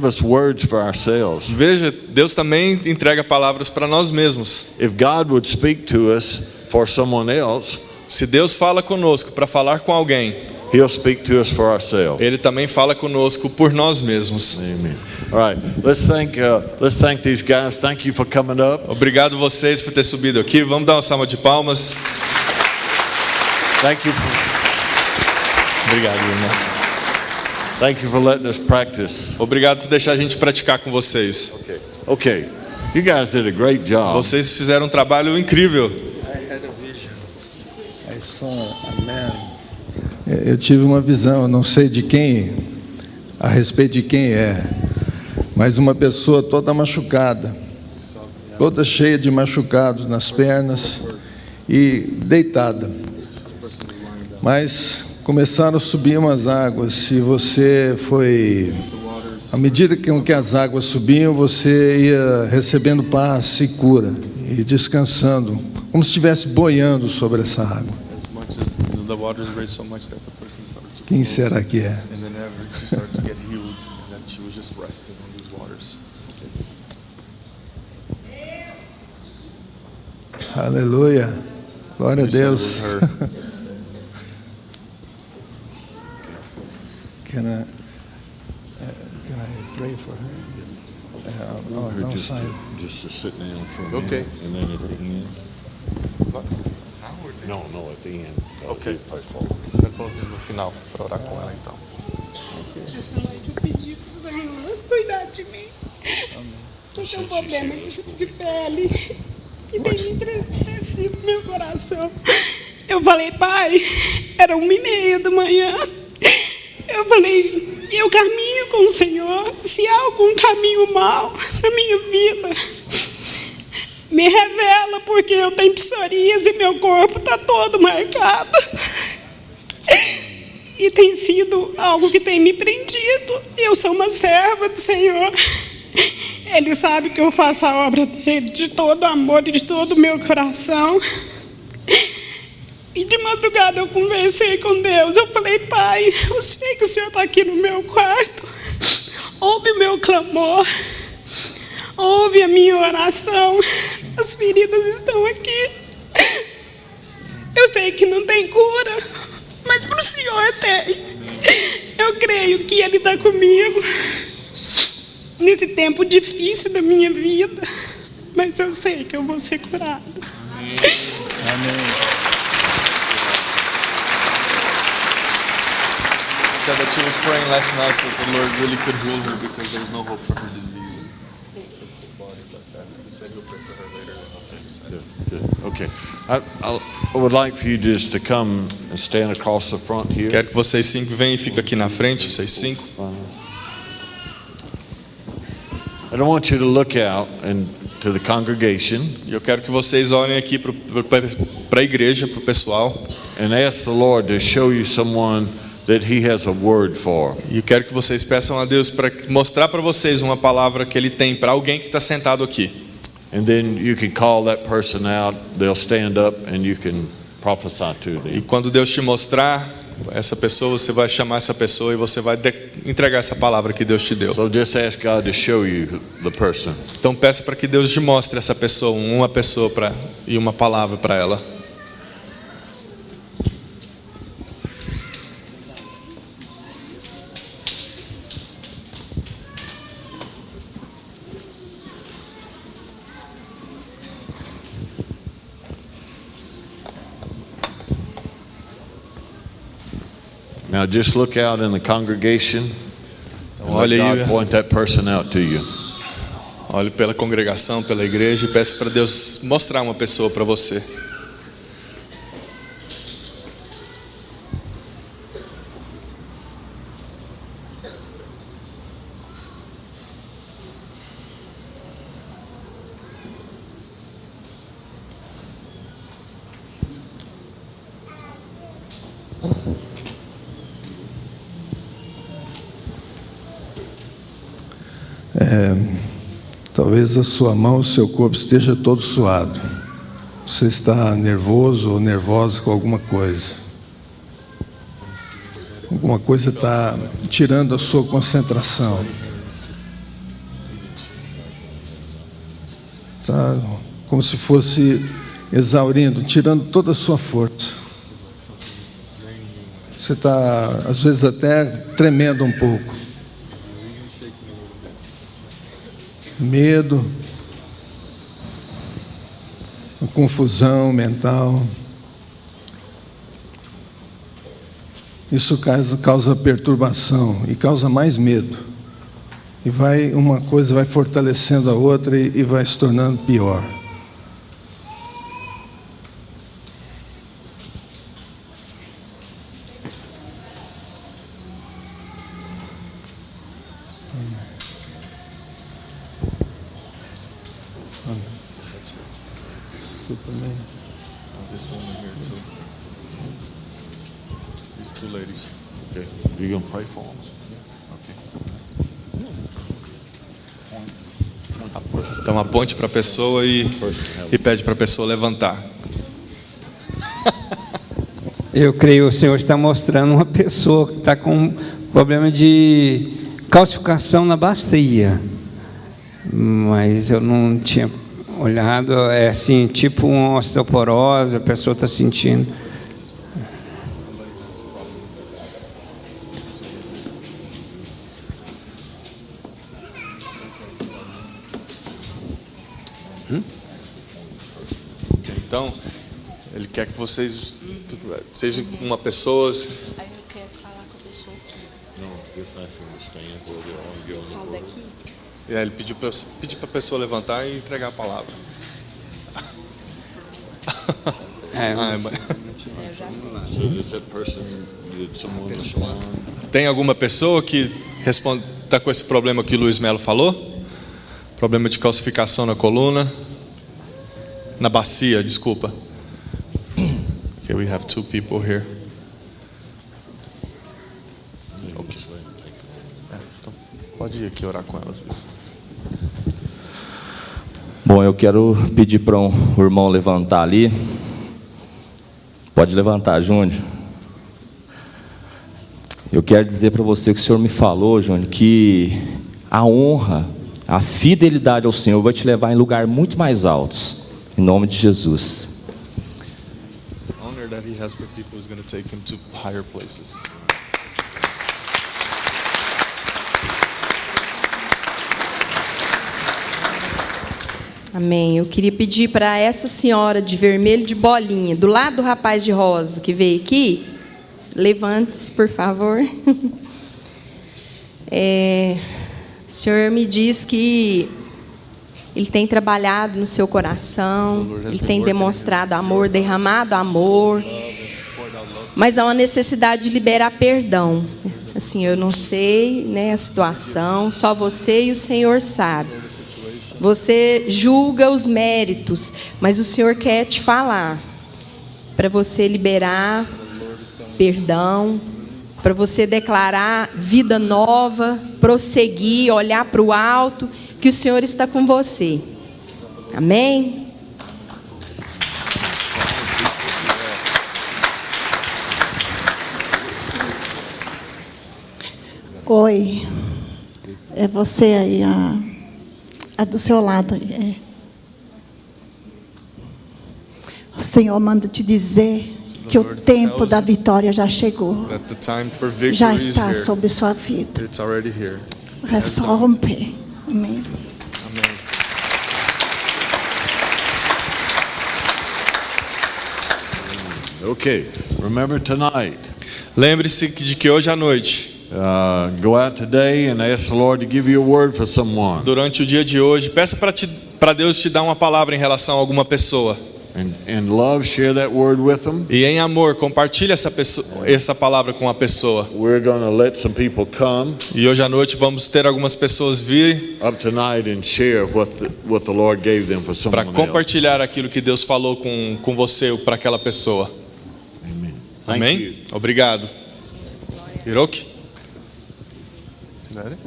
us words for ourselves. Veja, Deus também entrega palavras para nós mesmos. If God would speak to us for someone else, se Deus fala conosco para falar com alguém, He'll speak to us for ourselves. Ele também fala conosco por nós mesmos. Amen. All right, let's thank these guys. Thank you for coming up. Obrigado vocês por ter subido aqui. Vamos dar uma salva de palmas. Thank you. Obrigado, irmão. Thank you for letting us practice. Obrigado por deixar a gente praticar com vocês. Okay. You guys did a great job. Vocês fizeram um trabalho incrível. I had a vision. I saw a man. Eu tive uma visão, não sei de quem, a respeito de quem é, mas uma pessoa toda machucada, toda cheia de machucados nas pernas e deitada. Mas começaram a subir umas águas e você foi, à medida que as águas subiam, você ia recebendo paz e cura e descansando, como se estivesse boiando sobre essa água. Quem será que é? Aleluia. Glória a Deus. Can I pray for her? Outside. Just to sit down for a minute. Okay. And then at the end. No, at the end. Ok. Vai falar. Vai falar no final, para orar com ela então. Essa noite eu pedi pro Senhor cuidar de mim. Eu tenho um problema de pele que tem me entristecido meu coração. Eu falei, pai, era 1h30 da manhã. Eu falei, eu caminho com o Senhor. Se há algum caminho mau na minha vida, me revela, porque eu tenho psoríase e meu corpo está todo marcado. E tem sido algo que tem me prendido. Eu sou uma serva do Senhor. Ele sabe que eu faço a obra dele de todo amor e de todo o meu coração. E de madrugada eu conversei com Deus. Eu falei, pai, eu sei que o Senhor está aqui no meu quarto. Ouve o meu clamor. Ouve a minha oração. As feridas estão aqui. Eu sei que não tem cura, mas para o Senhor tem. Eu creio que Ele está comigo nesse tempo difícil da minha vida, mas eu sei que eu vou ser curada. Amém. Said that she was praying last night that the Lord really could heal her because there was no hope for her disease. He said he'll pray for her later. Good. Okay. I would like for you just to come and stand across the front here. Quero que vocês 5 venham e fiquem aqui na frente, vocês 5. I don't want you to look out and to the congregation E eu quero que vocês olhem aqui para a igreja, para o pessoal. and ask the Lord to show you someone that He has a word for. E eu quero que vocês peçam a Deus para mostrar para vocês uma palavra que Ele tem para alguém que está sentado aqui. And then you can call that person out. They'll stand up and you can prophesy to E them. quando Deus te mostrar essa pessoa, você vai chamar essa pessoa e você vai entregar essa palavra que Deus te deu. So just ask God to show you the person. Então peça para que Deus te mostre essa pessoa, uma pessoa e uma palavra para ela. Now just look out in the congregation and let Olha aí, God point that person out to you. olhe pela congregação, pela igreja e peça para Deus mostrar uma pessoa para você. Talvez a sua mão, o seu corpo esteja todo suado. Você está nervoso ou nervosa com alguma coisa. Alguma coisa está tirando a sua concentração. Está como se fosse exaurindo, tirando toda a sua força. Você está, às vezes, até tremendo um pouco. Medo, confusão mental. Isso causa perturbação e causa mais medo. E uma coisa vai fortalecendo a outra e vai se tornando pior. Superman. This woman here too. These two ladies. Okay. You gonna pray for them? Então aponte para a pessoa e pede para a pessoa levantar. Eu creio que o Senhor está mostrando uma pessoa que está com problema de calcificação na bacia. Mas eu não tinha olhado, é assim, tipo uma osteoporose, a pessoa está sentindo. Então, ele quer que vocês sejam uma pessoa. Aí eu quero falar com a pessoa aqui. Fala daqui. Ele pediu para a pessoa levantar e entregar a palavra. Tem alguma pessoa que está com esse problema que o Luiz Melo falou? Problema de calcificação na coluna? Na bacia, desculpa. Okay, we have two people here. Okay. Então, pode ir aqui orar com elas. Bom, eu quero pedir para o irmão levantar ali. Pode levantar, Júnior. Eu quero dizer para você que o Senhor me falou, Júnior, que a honra, a fidelidade ao Senhor vai te levar em lugares muito mais altos. Em nome de Jesus. The honor that he has for people is going to take him to higher places. Amém. Eu queria pedir para essa senhora de vermelho de bolinha, do lado do rapaz de rosa que veio aqui, levante-se, por favor. O Senhor me diz que Ele tem trabalhado no seu coração, Ele tem demonstrado amor, derramado amor, mas há uma necessidade de liberar perdão. Assim, eu não sei, né, a situação, só você e o Senhor sabe. Você julga os méritos, mas o Senhor quer te falar para você liberar perdão, para você declarar vida nova, prosseguir, olhar para o alto, que o Senhor está com você. Amém? Oi, é você aí, a do seu lado. O Senhor manda te dizer que o tempo da vitória já chegou. Já está sobre sua vida. É só romper. Amém. Okay, remember tonight. Lembre-se de que hoje à noite, Go out today and ask the Lord to give you a word for someone. durante o dia de hoje, peça para Deus te dar uma palavra em relação a alguma pessoa. And love, share that word with them. E em amor, compartilhe essa palavra com a pessoa. We're going to let some people come E hoje à noite vamos ter algumas pessoas vir up tonight and share what the Lord gave them for para someone else. compartilhar aquilo que Deus falou com você ou para aquela pessoa. Amen. Thank Amém? you. Obrigado. Hiroki? Is that it?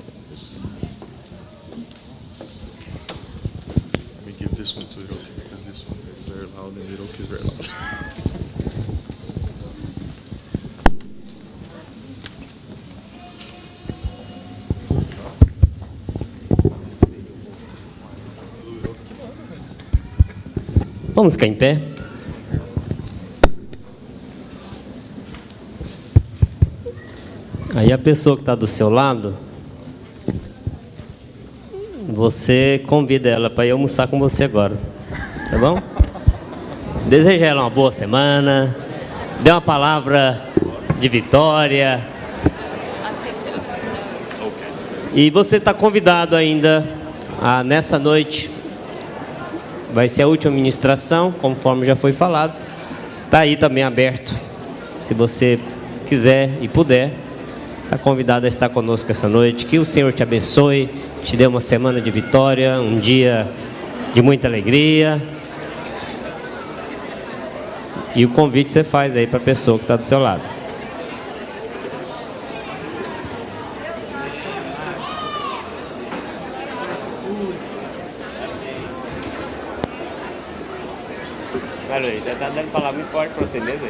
Let me give this one to Hiroki because this one is very loud and Hiroki is very loud. Vamos ficar em pé. Aí a pessoa que está do seu lado, você convida ela para ir almoçar com você agora, tá bom? Deseja ela uma boa semana, dê uma palavra de vitória. E você está convidado ainda nessa noite. Vai ser a última ministração, conforme já foi falado. Está aí também aberto. Se você quiser e puder, está convidado a estar conosco essa noite. Que o Senhor te abençoe, te dê uma semana de vitória, um dia de muita alegria. E o convite você faz aí para a pessoa que está do seu lado. Vai, Luiz, já está dando falar muito forte para você mesmo?